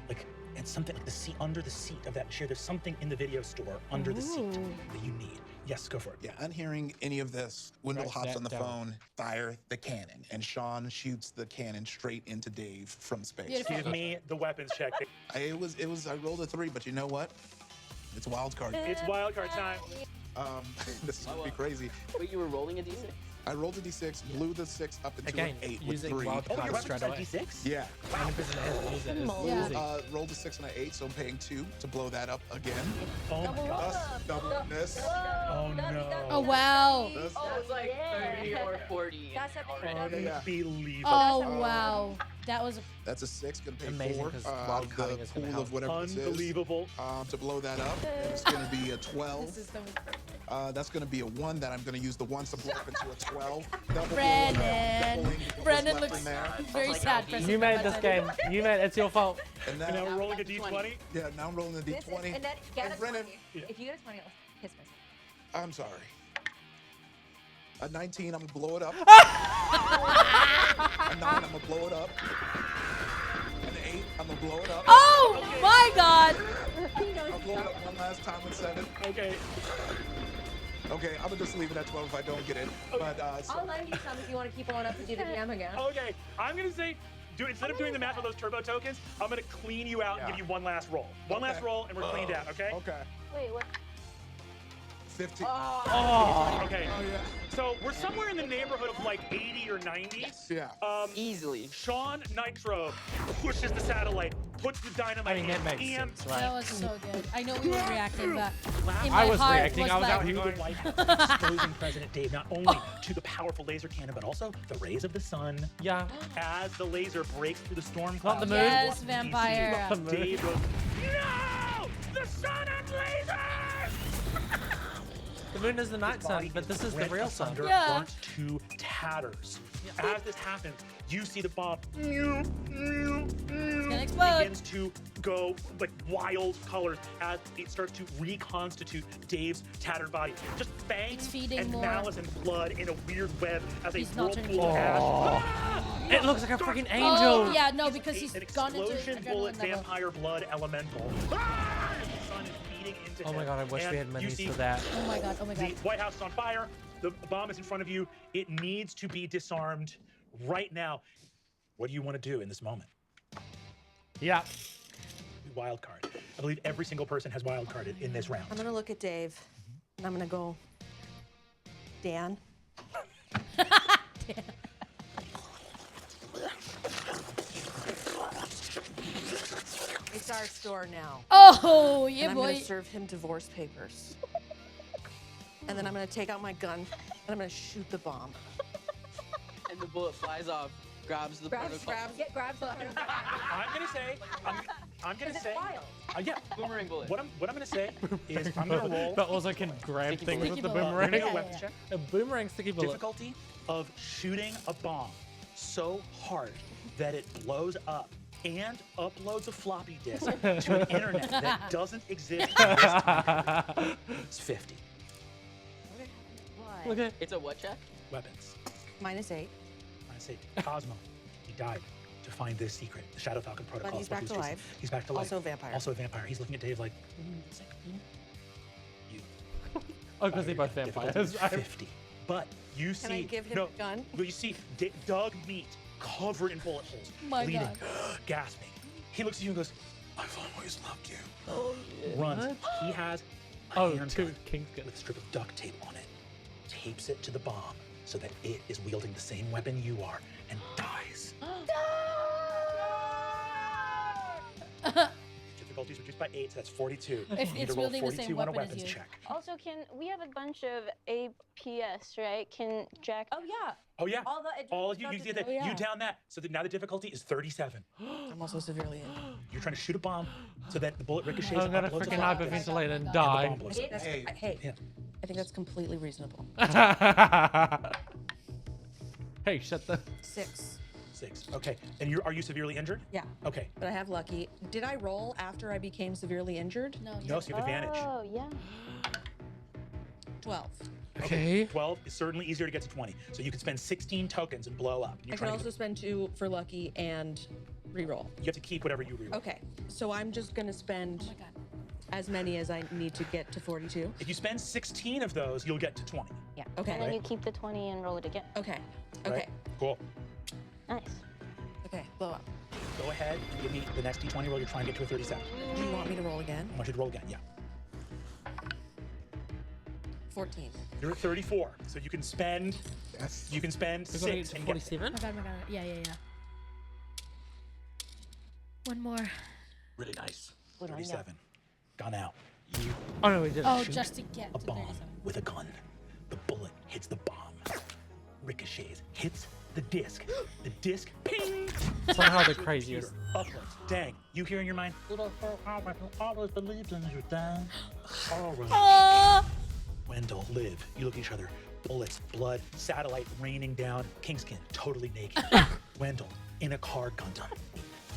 like, and something like the seat, under the seat of that chair, there's something in the video store under the seat that you need. Yes, go for it. Yeah, unhearing any of this, Wendell Write hops that on the down. phone, fire the cannon, and Sean shoots the cannon straight into Dave from space. Beautiful. Give me the weapons check. I rolled a 3, but you know what? It's wild card. It's wildcard time. This is gonna be crazy. Wait, you were rolling a d6? I rolled a d6, blew the 6 up into Again, an 8 with using 3. wild Oh, your cards weapons straight are away. D6? Yeah. 100% has to use it. It's Yeah. easy. Rolled a 6 and an 8, so I'm paying 2 to blow that up again. Oh my god. Thus, double miss. Oh no. Oh, wow. Thus, It was like 30 or 40. That's a yeah. Unbelievable. Oh, wow. That was That's a 6. Gonna pay Amazing, 4. 'cause wild carding The is gonna pool help. of whatever this is. Unbelievable. To blow that up. And it's gonna be a 12. This is the That's gonna be a 1 that I'm gonna use the 1s to blow up into a 12. Brennan. Brennan looks very sad. You made this game. You made it's your fault. And And now we're rolling a d20. Yeah, now I'm rolling a d20. And then get a Brennan, 20. If you get a 20, I'll kiss myself. I'm sorry. A 19, I'm gonna blow it up. A 9, I'm gonna blow it up. An 8, I'm gonna blow it up. Oh my God! I'll blow it up one last time with 7. Okay. Okay, I'm gonna just leave it at 12 if I don't get it. But I'll lend you some if you want to keep going up to do the DM again. Okay. I'm gonna say, instead of doing the math with those turbo tokens, I'm gonna clean you out and give you one last roll. One last roll, and we're cleaned out. Okay. Okay. Wait, what? 15. Okay. So we're somewhere in the neighborhood of like 80 or 90. Yeah. Easily. Sean Nitro pushes the satellite, puts the dynamite. I mean, that makes and sense, right? That was so good. I know we were reacting, but in my I was heart reacting. I was out like, here the going. White House, exposing President Dave not only to the powerful laser cannon, but also the rays of the sun. Yeah. As the laser breaks through the storm Not the clouds. moon. Yes, vampire. Not the moon. Dave goes, no! The sun and lasers! The moon is the night sun, but this is the real sun. Yeah. Burnt to tatters. As this happens, you see the bomb It's gonna explode. begins to go like wild colors as it starts to reconstitute Dave's tattered body. Just fangs It's feeding and more. malice and blood in a weird web as He's a not turning whirlpool of into- ash. It looks like a freaking Oh angel. yeah, no, because he's An gone into explosion bullet adrenaline level. vampire blood elemental. Ah! And the sun is feeding into Oh my him. God, I wish And we had you minis see for that. Oh my God, oh my the God. White House is on fire. The bomb is in front of you. It needs to be disarmed right now. What do you want to do in this moment? Yeah. Wild card. I believe every single person has wild carded in this round. I'm gonna look at Dave, and I'm gonna go, Dan. It's our store now. Oh yeah, And I'm boy. gonna serve him divorce papers. And then I'm gonna take out my gun, and I'm gonna shoot the bomb. And the bullet flies off, grabs the protocol. Grabs the I'm gonna say, I'm gonna say, yeah, Boomerang bullet. What I'm gonna say is I'm gonna roll But also can grab Sticky things bullet. with the Sticky bullet. boomerang. Give me a weapons check. A boomerang sticky bullet. Difficulty of shooting a bomb so hard that it blows up and uploads a floppy disk to an internet that doesn't exist in this time. It's 50. Okay. It's a what check? Weapons. -8. I say Cosmo. He died to find this secret, the Shadow Falcon protocol. But he's back to life. He's back to life. Also a vampire. Also a vampire. He's looking at Dave like, you. Oh, because they're both vampires. Difficulty 50. But you see, Can I give him no, the gun? But you see Doug Meat covered in bullet holes, My bleeding, God. gasping. He looks at you and goes, "I've always loved you." Oh, Runs. what? He has a Oh, handgun two King's gun. with a strip of duct tape on it. Tapes it to the bomb so that it is wielding the same weapon you are and dies. Difficulties reduced by 8, so that's 42. If You need it's to roll wielding the same 42 on a weapon as weapons you. check. Also, we have a bunch of APS, right? Can Jack? Oh yeah. Oh yeah. All the you stuff did is- that. You down that. So that now the difficulty is 37. I'm also severely injured. You're trying to shoot a bomb so that the bullet ricochets. I'm gonna uploads a freaking floppy disk, hyperventilate and and the die. bomb blows up. Hey, Yeah. I think that's completely reasonable. Hey, shut the. 6. 6. Okay. And are you severely injured? Yeah. Okay. But I have lucky. Did I roll after I became severely injured? No. No, so you have advantage. Oh yeah. 12. Okay. 12 is certainly easier to get to 20. So you can spend 16 tokens and blow up. You're I can trying to also spend 2 for lucky and reroll. you have to keep whatever you reroll. Okay, so I'm just gonna spend Oh my God. as many as I need to get to 42. If you spend 16 of those, you'll get to 20. Yeah. Okay. And then Right. you keep the 20 and roll it again. Okay. Right? Okay. Cool. Nice. Okay. Blow up. Go ahead and give me the next d20 roll. You're trying to get to a 37. Do you want me to roll again? I want you to roll again. Yeah. 14. You're at 34, so you can spend. Yes. You can spend We're gonna get 6 to and get 47. Oh my God. Yeah. One more. really nice. Good on ya. 37. Gone out. You Oh no, we did. Oh, shoot just to get a to bomb 37. with a gun. The bullet hits the bomb, ricochets, hits the disc. The disc, ping, Somehow the craziest. Upwards. Dang. You hear in your mind? Always believed in you, Dan. Wendell, Liv, you look at each other. Bullets, blood, satellite raining down. Kingskin, totally naked. Wendell, in a car Gundam.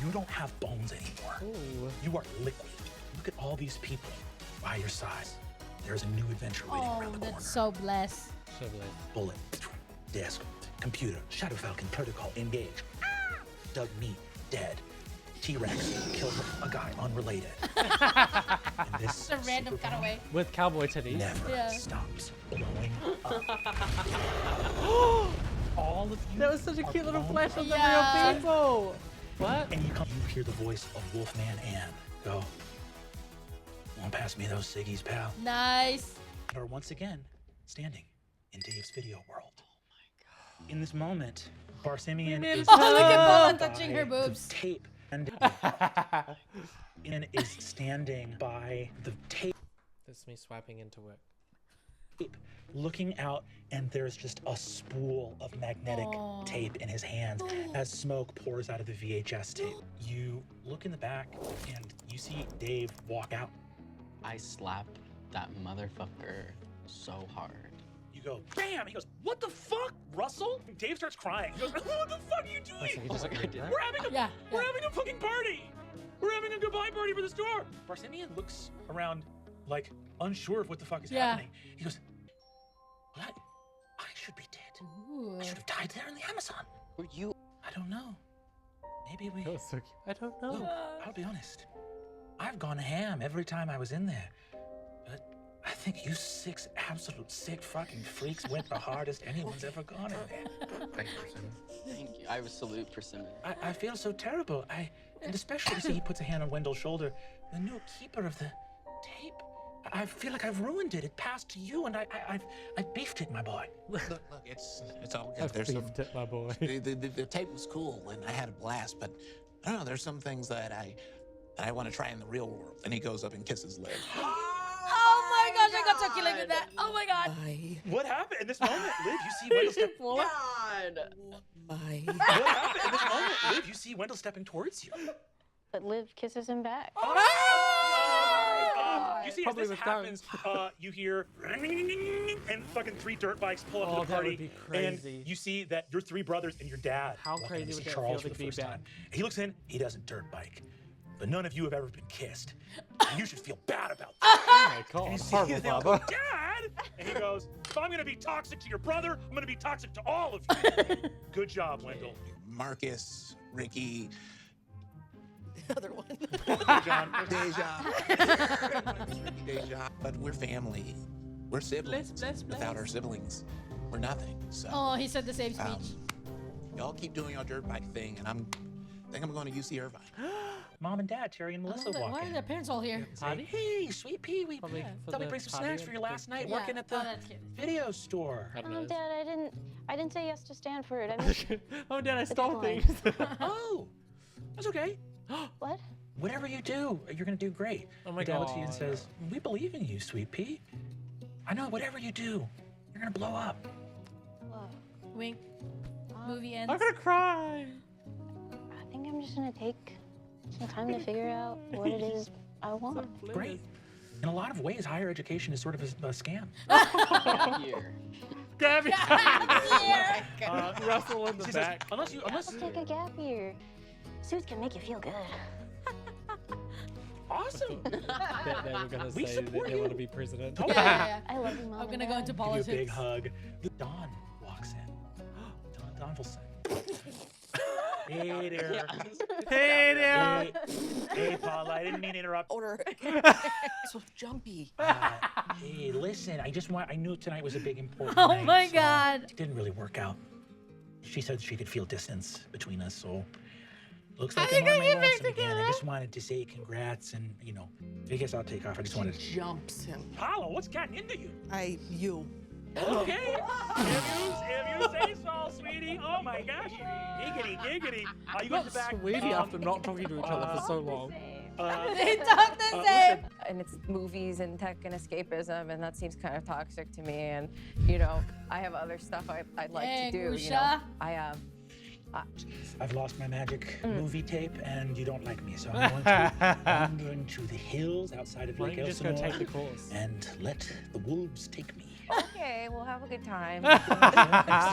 You don't have bones anymore. Ooh. You are liquid. Look at all these people by your side. There's a new adventure waiting around the corner. That's so blessed. So blessed. Bullet, desk, computer, Shadow Falcon, protocol, engage. Dug meat, dead. T-Rex killed a guy unrelated. And this A random cutaway. With cowboy titties. never stops blowing up. All of you. That was such a cute little flash of the Yeah. real people. What? And you hear the voice of Wolfman Ann go, "Won't pass me those ciggies, pal." Nice. Are once again standing in Dave's video world. Oh my God. In this moment, Barsimian is Oh, look at Bola touching her boobs. tape and is standing by the tape. That's me swiping into work. Looking out, and there's just a spool of magnetic tape in his hands as smoke pours out of the VHS tape. You look in the back, and you see Dave walk out. I slapped that motherfucker so hard. You go, bam! He goes, "What the fuck, Russell?" Dave starts crying. He goes, "What the fuck are you doing? He just like I did. We're having a fucking party. We're having a goodbye party for the store." Barsimian looks around, like unsure of what the fuck is happening. He goes, "What? I should be dead. Ooh. I should have died there in the Amazon." Were you? I don't know. Maybe we. That was so cute. I don't know. Look, I'll be honest. I've gone ham every time I was in there, but I think you 6 absolute sick fucking freaks went the hardest anyone's ever gone in there. Thank you, Persimmon. Thank you. I was salute Persimmon. I feel so terrible. And especially to see he puts a hand on Wendell's shoulder. The new keeper of the tape. I feel like I've ruined it. It passed to you, and I beefed it, my boy. Look, it's all good. I've There's some, beefed it, my boy. the tape was cool, and I had a blast, but I don't know, there's some things that I want to try in the real world. And he goes up and kisses Liv. Oh my gosh, I got so killing with that. Oh my God. What happened in this moment, Liv? You see Wendell step forward. What happened in this moment, Liv? You see Wendell stepping towards you. But Liv kisses him back. You see, Probably as this with tongues. happens, you hear and fucking 3 dirt bikes pull up to the that party, would be crazy. and you see that your 3 brothers and your dad. How walk crazy in to would see that Charles feel for to the be first back? time. He looks in, he doesn't dirt bike, but none of you have ever been kissed. And you should feel bad about that. Oh my God. And you see Horrible they all father. go, "Dad!" And he goes, "If I'm gonna be toxic to your brother, I'm gonna be toxic to all of you." Good job, Wendell. Marcus, Ricky, Other one. Deja. But we're family. We're siblings. Bless. Without our siblings, we're nothing. So Oh, he said the same speech. y'all keep doing your dirt bike thing, and I think I'm going to UC Irvine. Mom and Dad, Terry and Melissa Why walk are in. their parents all here? Say, "Hey, sweet pea, we Probably for thought we'd the bring some party snacks and for you the last night Yeah. working at Oh, the that's cute. video store." I don't Oh, know. Dad, I didn't say yes to Stanford. I mean, Oh, Dad, I stole deadline. things. Oh, that's okay. what? Whatever you do, you're gonna do great. Oh my Dad looks at you and God. says, "We believe in you, sweet pea. I know whatever you do, you're gonna blow up." Whoa. Wink. Movie ends. I'm gonna cry. I think I'm just gonna take some time to figure out what it is I want. Great. In a lot of ways, higher education is sort of a scam. Here. Gabby. Yeah. Russell in the She says, back. unless Take a gap year. Suits can make you feel good. awesome. They were gonna We say that support they you. want to be president. Yeah. I love you, Mom. I'm and gonna go Dad. into Give you a politics. big hug. Don walks in. Don Donaldson. Hey there. Hey there. Hey, Paula. I didn't mean to interrupt. Order. So jumpy. Hey, listen. I knew tonight was a big important Oh night. my so God. It didn't really work out. She said she could feel distance between us, so looks like think I'm on I my get lonesome back again. I together. just wanted to say congrats, and I guess I'll take off. I just wanted to. Jumps him. Paula, what's gotten into you? You. Okay. if you say so, sweetie. Oh my gosh. Giggity. You got the back. Sweetie, after not talking to each other for so long. They talk the same. Listen, And it's movies and tech and escapism, and that seems kind of toxic to me. And I have other stuff I'd like Dang, to do. Usha. I've lost my magic movie tape, and you don't like me, so I'm going to wander into the hills outside of Why Lake don't you just go Elsinore take the course? and let the wolves take me. Okay, we'll have a good time.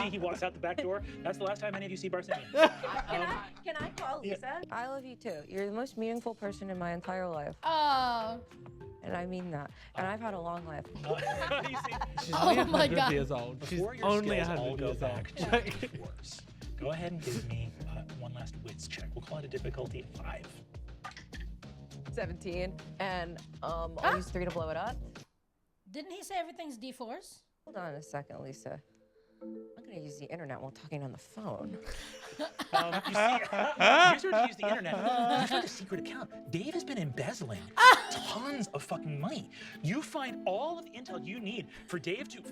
See, he walks out the back door. That's the last time any of you see Barsamian. Can I call Lisa? I love you too. You're the most meaningful person in my entire life. Oh. And I mean that. And I've had a long life. You see, She's only Oh my 100 God. years old. She's before your only skills all 100 go years back old. to the force, go ahead and give me one last wits check. We'll call it a difficulty of 5. 17. And I'll use 3 to blow it up. Didn't he say everything's D4s? Hold on a second, Lisa. I'm gonna use the internet while talking on the phone. You see, here's where to use the internet. Here's where the secret account. Dave has been embezzling tons of fucking money. You find all of the intel you need for Dave to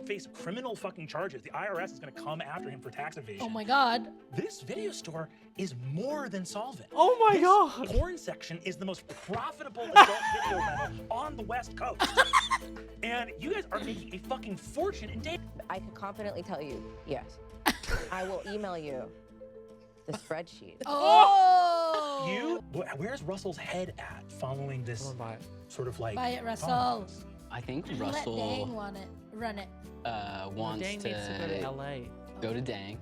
face criminal fucking charges. The IRS is gonna come after him for tax evasion. Oh my God. This video store is more than solvent. Oh my this God. porn section is the most profitable adult video rental on the West Coast. And you guys are making a fucking fortune. And Dave, I can confidently tell you, yes. I will email you the spreadsheet. Oh! Where's Russell's head at following this sort of like... Buy it, Russell. I think Let Russell Dang run it. wants Dang needs to go to LA. Go to Dang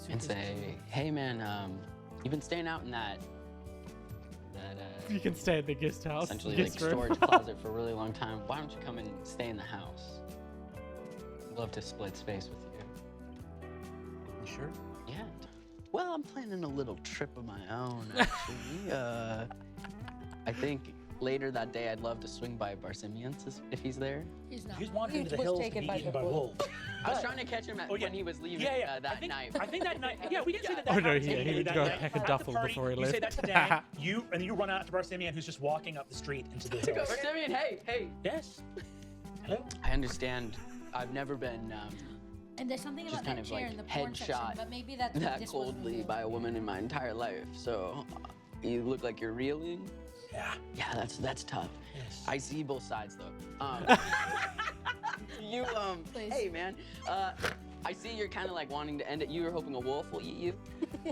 and say, hey man, you've been staying out in that You can stay at the guest house. essentially like storage closet for a really long time. Why don't you come and stay in the house? I'd love to split space with you. You sure? Yeah. Well, I'm planning a little trip of my own, actually. I think later that day I'd love to swing by Barsamian's if he's there. He's not. He's wandering into the hills to be eaten by wolves. I was trying to catch him when he was leaving that night. I think that night, we can say that. Oh no, he would go pack a duffel before he left. You say that to Dan, and then you run out to Barsamian, who's just walking up the street into the hills. Barsamian, hey. Yes. Hello. I understand. I've never been And there's something just about kind that of chair like in the porn section, headshot but maybe that that this coldly by a woman in my entire life. So you look like you're reeling. Yeah. Yeah, that's tough. Yes. I see both sides though. Hey man, I see you're kind of like wanting to end it. You were hoping a wolf will eat you.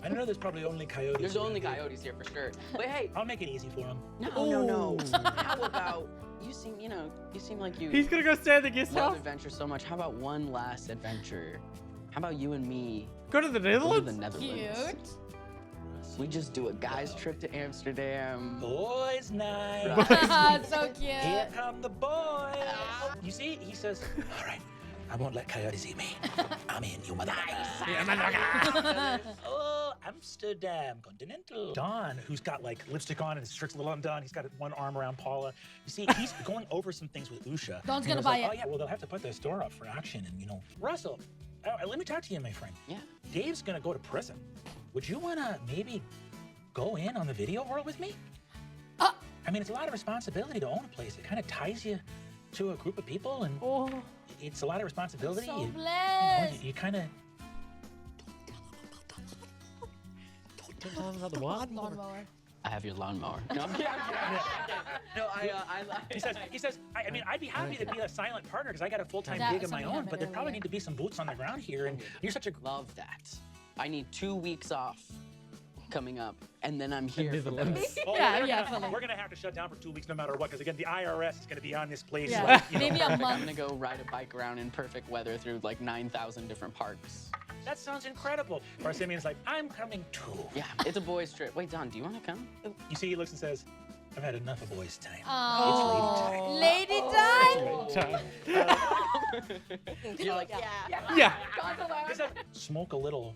I don't know. There's probably only coyotes. There's only coyotes here for sure. But hey, I'll make it easy for him. No. How about you seem like you. He's gonna go stay at the guest love house. adventure so much. How about one last adventure? How about you and me Go to the Netherlands. Cute. We just do a guy's trip to Amsterdam. Boys' night. So cute. Here come the boys. You see, he says, all right, I won't let coyotes eat me. I'm in, you motherfucker. Oh, Amsterdam, continental. Don, who's got like lipstick on and his shirt's a little undone. He's got one arm around Paula. You see, he's going over some things with Usha. Don's And gonna he was buy like, it. Oh yeah, well they'll have to put their store up for action, and Russell. Let me talk to you, my friend. Yeah. Dave's gonna go to prison. Would you wanna maybe go in on the video world with me? I mean, it's a lot of responsibility to own a place. It kind of ties you to a group of people, and it's a lot of responsibility. So You blessed. you kind of. Don't tell him about the what? Lawnmower. I have your lawnmower. No, He says, I mean, I'd be happy to be a silent partner because I got a full-time That gig was of my something own, but there happened probably earlier. need to be some boots on the ground here, and you're such a. Love that. I need 2 weeks off coming up, and then I'm here. For Netherlands. We're gonna have to shut down for 2 weeks no matter what, because again, the IRS is gonna be on this place. Yeah. Like, Maybe a I'm month. gonna go ride a bike around in perfect weather through like 9,000 different parks. That sounds incredible. Barsamian's like, I'm coming too. Yeah, it's a boys' trip. Wait, Don, do you want to come? You see, he looks and says, I've had enough of boys' time. Oh, lady time. You're like, Yeah. He said, smoke a little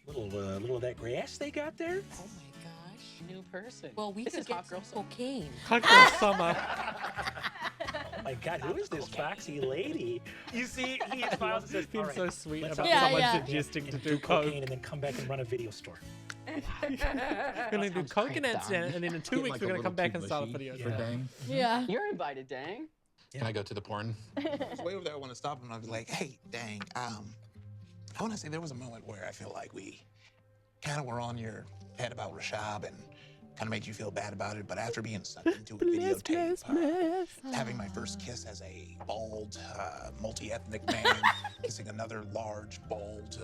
of that grass they got there. oh my gosh, new person. Well, we this could is get hot girl some cocaine. Hot girl summer. Oh my God, who is this foxy lady? You see, he smiles and says, all Seems right, so sweet let's about have someone yeah. suggesting to and do cocaine coke. and then come back and run a video store. We're gonna do coke in great, Amsterdam, and then in 2 Get, weeks like, we're a gonna come little back too and start a mushy video. for Dang. Yeah. You're invited, Dang. Can I go to the porn? Way over there, I want to stop him. I was like, hey, dang. I want to say there was a moment where I feel like we kind of were on your head about Rashab and kind of made you feel bad about it, but after being sucked into a videotape, having my first kiss as a bald, multi-ethnic man, kissing another large, bald,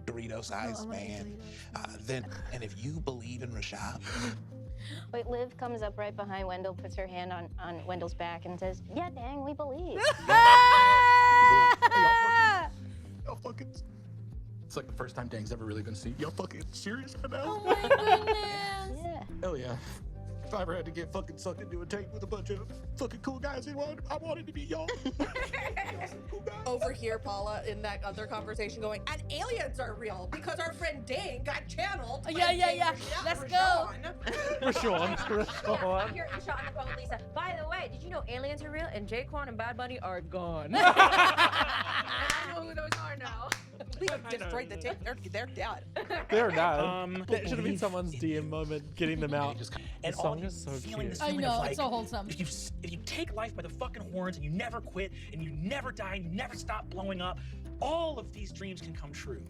Dorito-sized man, and if you believe in Rashab. Wait, Liv comes up right behind Wendell, puts her hand on Wendell's back and says, yeah, dang, we believe. Y'all fucking... It's like the first time Dang's ever really gonna see. Y'all fucking serious right now? Oh my goodness. Yeah. Hell yeah. If I ever had to get fucking sucked into a tape with a bunch of fucking cool guys, I wanted to be y'all. Cool guys. Over here, Paula, in that other conversation going, and aliens are real because our friend Dane got channeled. Yeah. Let's go. Rashawn. You're shot on the phone with Lisa. By the way, did you know aliens are real and Jaquan and Bad Bunny are gone? I know who those are now. We destroyed the tape. They're dead. They're not. That should have been someone's DM moment, getting them out. And The song all is so feeling cute. this I feeling know, of like, it's so wholesome. If you take life by the fucking horns and you never quit and you never die and you never stop blowing up, all of these dreams can come true.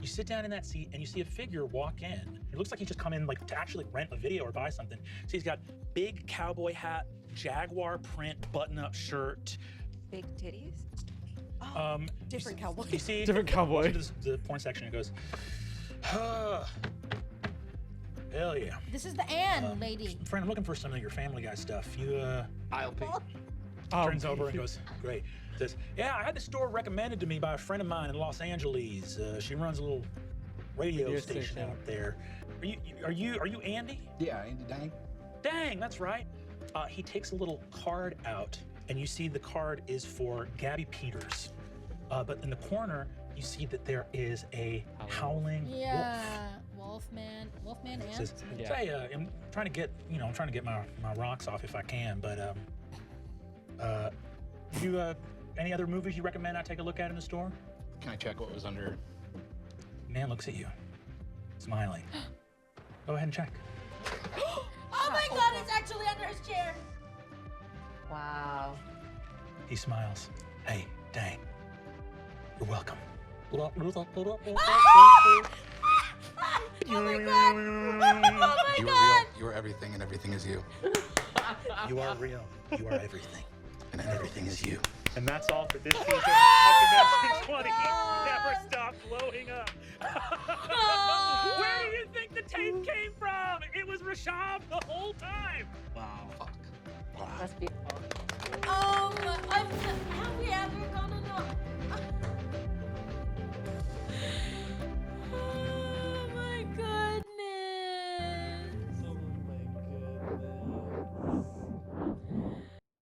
You sit down in that seat and you see a figure walk in. It looks like he's just come in like to actually rent a video or buy something. So he's got big cowboy hat, Jaguar print button-up shirt. Big titties? Different cowboy. You see, Different cowboy. The porn section, it goes, hell yeah. This is the Ann lady. Friend, I'm looking for some of your Family Guy stuff. I'll pay. Turns over and goes, great. Says, yeah, I had the store recommended to me by a friend of mine in Los Angeles. She runs a little radio station out there. Are you Andy? Yeah, Andy Dang. Dang, that's right. He takes a little card out, and you see the card is for Gabby Peters. But in the corner, you see that there is a howling Wolfman Ann. Says, hey, I'm trying to get, my rocks off if I can, but any other movies you recommend I take a look at in the store? Can I check what was under? Man looks at you, smiling. Go ahead and check. Oh my God, it's actually under his chair. Wow. He smiles. Hey, dang. You're welcome. Oh my God. Oh my You are God. real. You are everything, and everything is you. You are real. You are everything. And everything is you. And that's all for this season of Convention 20. Never stop blowing up. Where do you think the tape came from? It was Rashab the whole time. Wow. Fuck. Wow. Must be. Have we ever gone enough? Oh my goodness.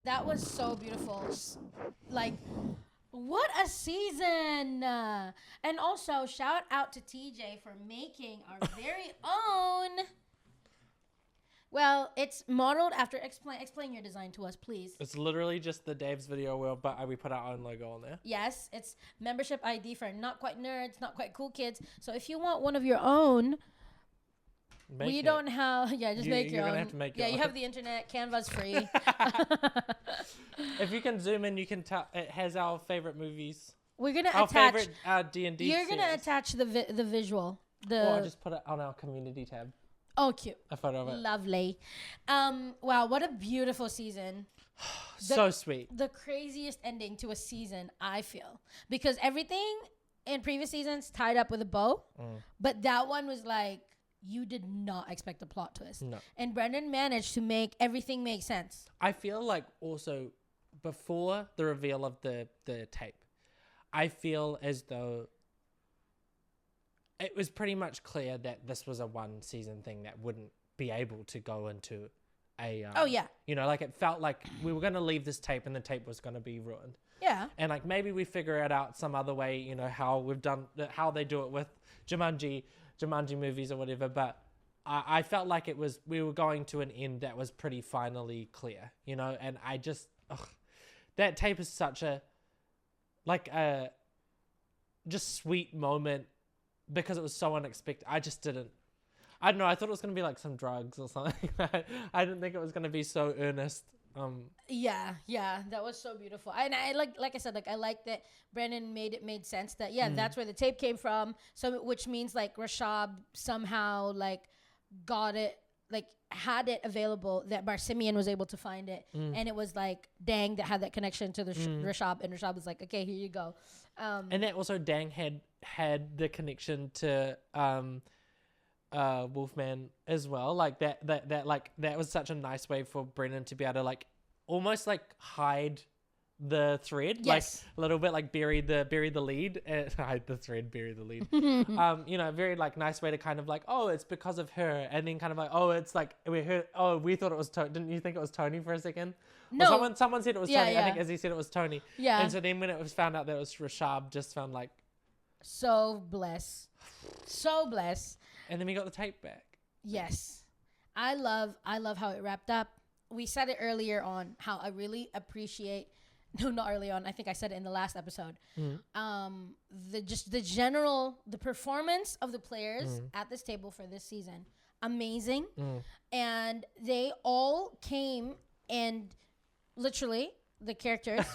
That was so beautiful. Like, what a season. And also, shout out to TJ for making our very own. Well, it's modeled after. Explain your design to us, please. It's literally just the Dave's video world, but we put our own logo on there. Yes, it's membership ID for not quite nerds, not quite cool kids. So if you want one of your own, don't have. Yeah, just make your own. You're gonna have to make your own. own. You have the internet. Canva's free. If you can zoom in, you can tell it has our favorite movies. We're gonna our attach favorite D&D. You're gonna attach the visual. I just put it on our community tab. Oh, cute. A photo of it. Lovely. Wow, what a beautiful season. So sweet. The craziest ending to a season, I feel. Because everything in previous seasons tied up with a bow. But that one was like, you did not expect a plot twist. No. And Brennan managed to make everything make sense. I feel like also, before the reveal of the tape, I feel as though it was pretty much clear that this was a one season thing that wouldn't be able to go into a it felt like we were going to leave this tape and the tape was going to be ruined. Yeah. And like maybe we figure it out some other way, how they do it with Jumanji movies or whatever, but I felt like we were going to an end that was pretty finally clear, and I just that tape is such a just sweet moment because it was so unexpected. I don't know, I thought it was going to be like some drugs or something. I didn't think it was going to be so earnest. Yeah, that was so beautiful. And I like I said, I like that Brennan made sense that that's where the tape came from. So which means like Rashab somehow like got it like had it available that Barsimian was able to find it, and it was like Dang that had that connection to the Rashab, and Rashab was like, okay, here you go. And that also Dang had the connection to Wolfman as well. Like that was such a nice way for Brennan to be able to like almost like hide the thread, Yes. like a little bit, like bury the lead, hide the thread, bury the lead. You know, very like nice way to kind of like, oh, it's because of her, and then kind of like, oh, it's like we thought it was Tony. Didn't you think it was Tony for a second? No, or someone said it was Tony. I think Izzy said it was Tony. Yeah. And so then when it was found out that it was Rashab, just found like so blessed. And then we got the tape back. Yes, I love how it wrapped up. We said it earlier on how I really appreciate. No, not early on. I think I said it in the last episode. The performance of the players at this table for this season, amazing. And they all came and literally the characters.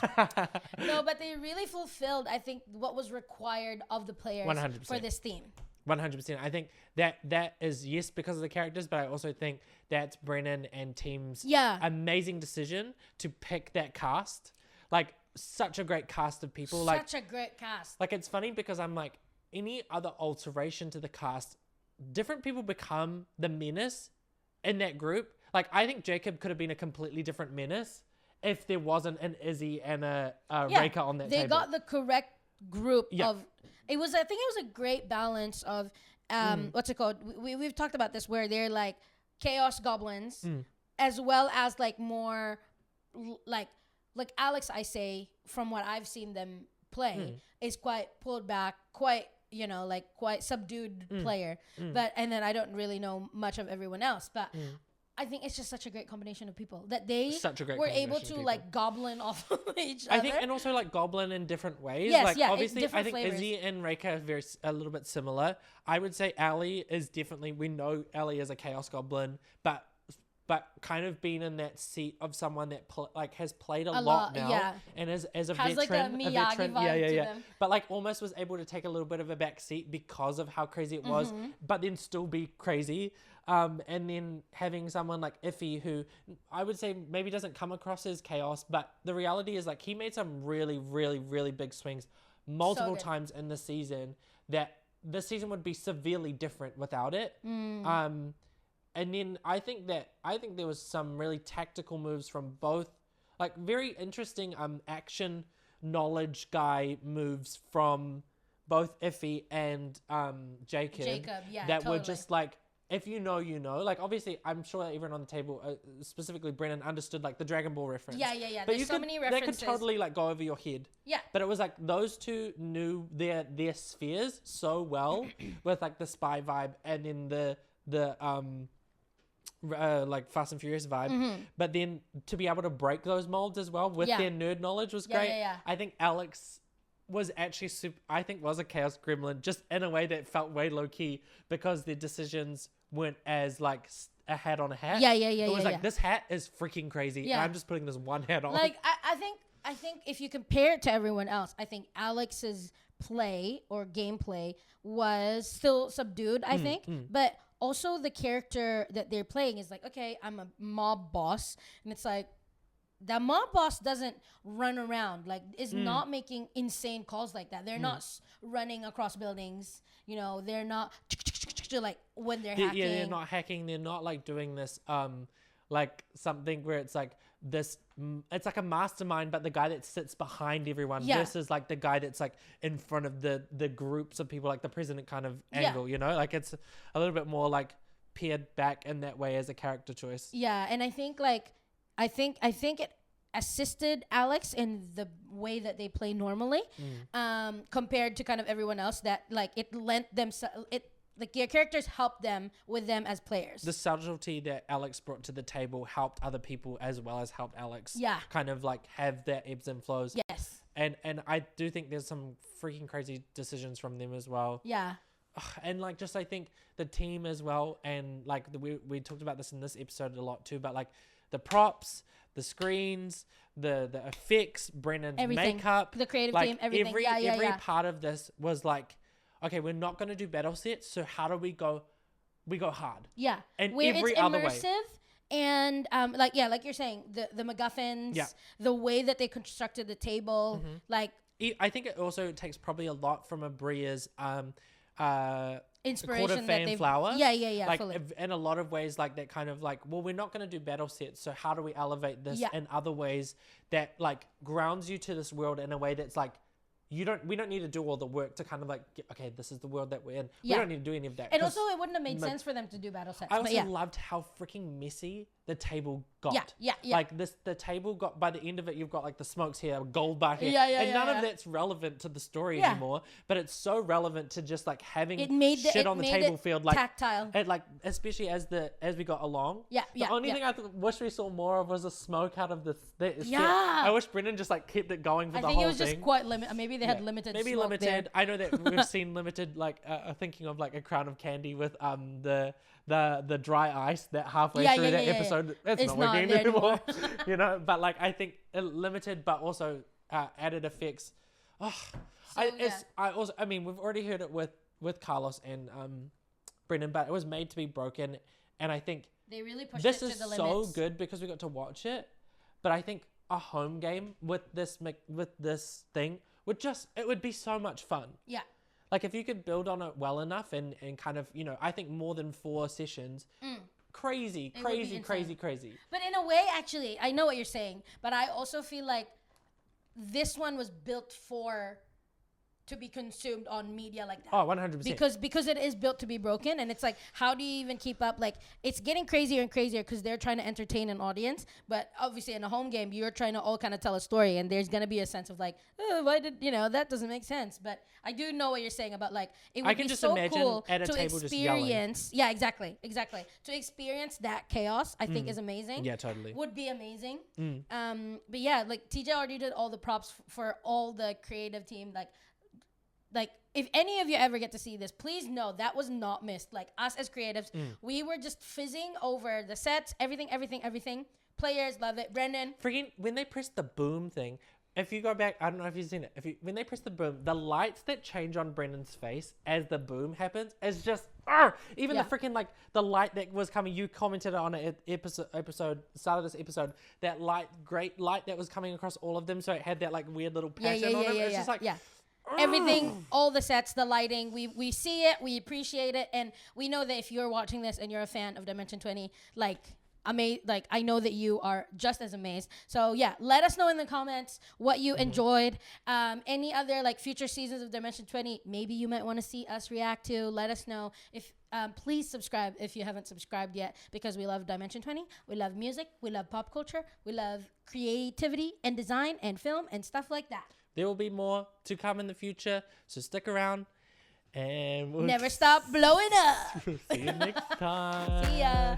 No, but they really fulfilled, I think, what was required of the players 100%. for this theme. 100%. I think that is yes because of the characters, but I also think that's Brennan and team's amazing decision to pick that cast. Like such a great cast of people. Such a great cast. Like it's funny because I'm like, any other alteration to the cast, different people become the menace in that group. Like I think Jacob could have been a completely different menace if there wasn't an Izzy and a Rekha on that table. They got the correct group of. It was. I think it was a great balance of. What's it called? We've talked about this where they're like chaos goblins, as well as like more like Alex, I say, from what I've seen them play, is quite pulled back, quite, you know, like quite subdued player. But, and then I don't really know much of everyone else, but I think it's just such a great combination of people that they were able to like goblin off of each other. I think, and also like goblin in different ways. Yes, like obviously I think flavors. Izzy and Rekha are a little bit similar. I would say Ali is definitely, we know Ali is a chaos goblin, but kind of been in that seat of someone that has played a lot now and as a has veteran, like a Miyagi vibe to them. But like almost was able to take a little bit of a back seat because of how crazy it was, but then still be crazy. And then having someone like Iffy, who I would say maybe doesn't come across as chaos, but the reality is like he made some really, really, really big swings multiple times in the season that this season would be severely different without it. And then I think there was some really tactical moves from both, like very interesting action knowledge guy moves from both Iffy and Jacob, that were just like, if you know, you know. Like obviously, I'm sure that everyone on the table, specifically Brennan, understood like the Dragon Ball reference. Yeah. But There's so many references. They could totally like go over your head. Yeah. But it was like those two knew their spheres so well with like the spy vibe and then the like Fast and Furious vibe, but then to be able to break those molds as well with their nerd knowledge was great. I think Alex was actually was a chaos gremlin, just in a way that felt way low key because their decisions weren't as like a hat on a hat. It was like this hat is freaking crazy. And I'm just putting this one hat on. Like I think if you compare it to everyone else, I think Alex's play or gameplay was still subdued. I think, but also the character that they're playing is like, okay, I'm a mob boss, and it's like the mob boss doesn't run around, like is not making insane calls like that. They're not running across buildings, you know, they're not like when they're hacking. Yeah, they're not hacking. They're not like doing this like something where it's like this, it's like a mastermind, but the guy that sits behind everyone versus like the guy that's like in front of the groups of people, like the president kind of angle, you know, like it's a little bit more like peered back in that way as a character choice. And I think like I think it assisted Alex in the way that they play normally, compared to kind of everyone else, that like it lent them like your characters helped them with them as players. The subtlety that Alex brought to the table helped other people as well as helped Alex kind of like have their ebbs and flows. Yes. And I do think there's some freaking crazy decisions from them as well. Yeah. And like just I think the team as well, and like we talked about this in this episode a lot too, but like the props, the screens, the effects, Brennan's makeup, the creative like team, everything. Every part of this was like, okay, we're not going to do battle sets, so how do we go we go hard. Yeah. And where every it's other immersive. way. And like you're saying, the MacGuffins, the way that they constructed the table, like I think it also takes probably a lot from Bria's inspiration quarter fan flower. Yeah. Like fully. in a lot of ways, like that kind of like, well, we're not going to do battle sets, so how do we elevate this in other ways that like grounds you to this world in a way that's like, we don't need to do all the work to kind of like okay, this is the world that we're in. We don't need to do any of that. And also it wouldn't have made sense for them to do battle sets. I also loved how freaking messy the table got. Yeah. Like the table got, by the end of it, you've got like the smokes here, gold bucket, and none of that's relevant to the story anymore. But it's so relevant to just like having shit on the table field, like tactile. And like especially as we got along. The only thing I wish we saw more of was a smoke out of the I wish Brennan just like kept it going for the whole thing. I think it was just quite limited. Maybe they had limited. Maybe smoke limited. there. I know that we've seen limited. Like thinking of like a crown of candy with the dry ice that halfway through that episode it's not working anymore. You know, but like I think limited, but also added effects. I mean, we've already heard it with Carlos and Brennan, but it was made to be broken, and I think they really pushed this it to is the so limits. good because we got to watch it. But I think a home game with this thing would be so much fun. Yeah. Like if you could build on it well enough and kind of, you know, I think more than 4 sessions, crazy. But in a way, actually, I know what you're saying, but I also feel like this one was built to be consumed on media like that. Oh, 100%. Because it is built to be broken, and it's like, how do you even keep up? Like, it's getting crazier and crazier because they're trying to entertain an audience, but obviously in a home game, you're trying to all kind of tell a story, and there's gonna be a sense of like, oh, why did that doesn't make sense? But I do know what you're saying about like it would be so cool at a to table experience. Yeah, exactly. To experience that chaos, I think is amazing. Yeah, totally. Would be amazing. But yeah, like TJ already did all the props for all the creative team, like if any of you ever get to see this, please know that was not missed. Like us as creatives, we were just fizzing over the sets, everything. Players love it. Brennan. Freaking when they press the boom thing, if you go back, I don't know if you've seen it. When they press the boom, the lights that change on Brennan's face as the boom happens is just even the freaking like the light that was coming. You commented on it episode start of this episode. That great light that was coming across all of them, so it had that like weird little pattern on it. It's just like everything, all the sets, the lighting, we see it, we appreciate it, and we know that if you're watching this and you're a fan of Dimension 20, I know that you are just as amazed. So yeah, let us know in the comments what you enjoyed. Any other like future seasons of Dimension 20 maybe you might want to see us react to. Let us know. If please subscribe if you haven't subscribed yet, because we love Dimension 20. We love music, we love pop culture, we love creativity and design and film and stuff like that. There will be more to come in the future, so stick around and we'll never stop blowing up. See you next time. See ya.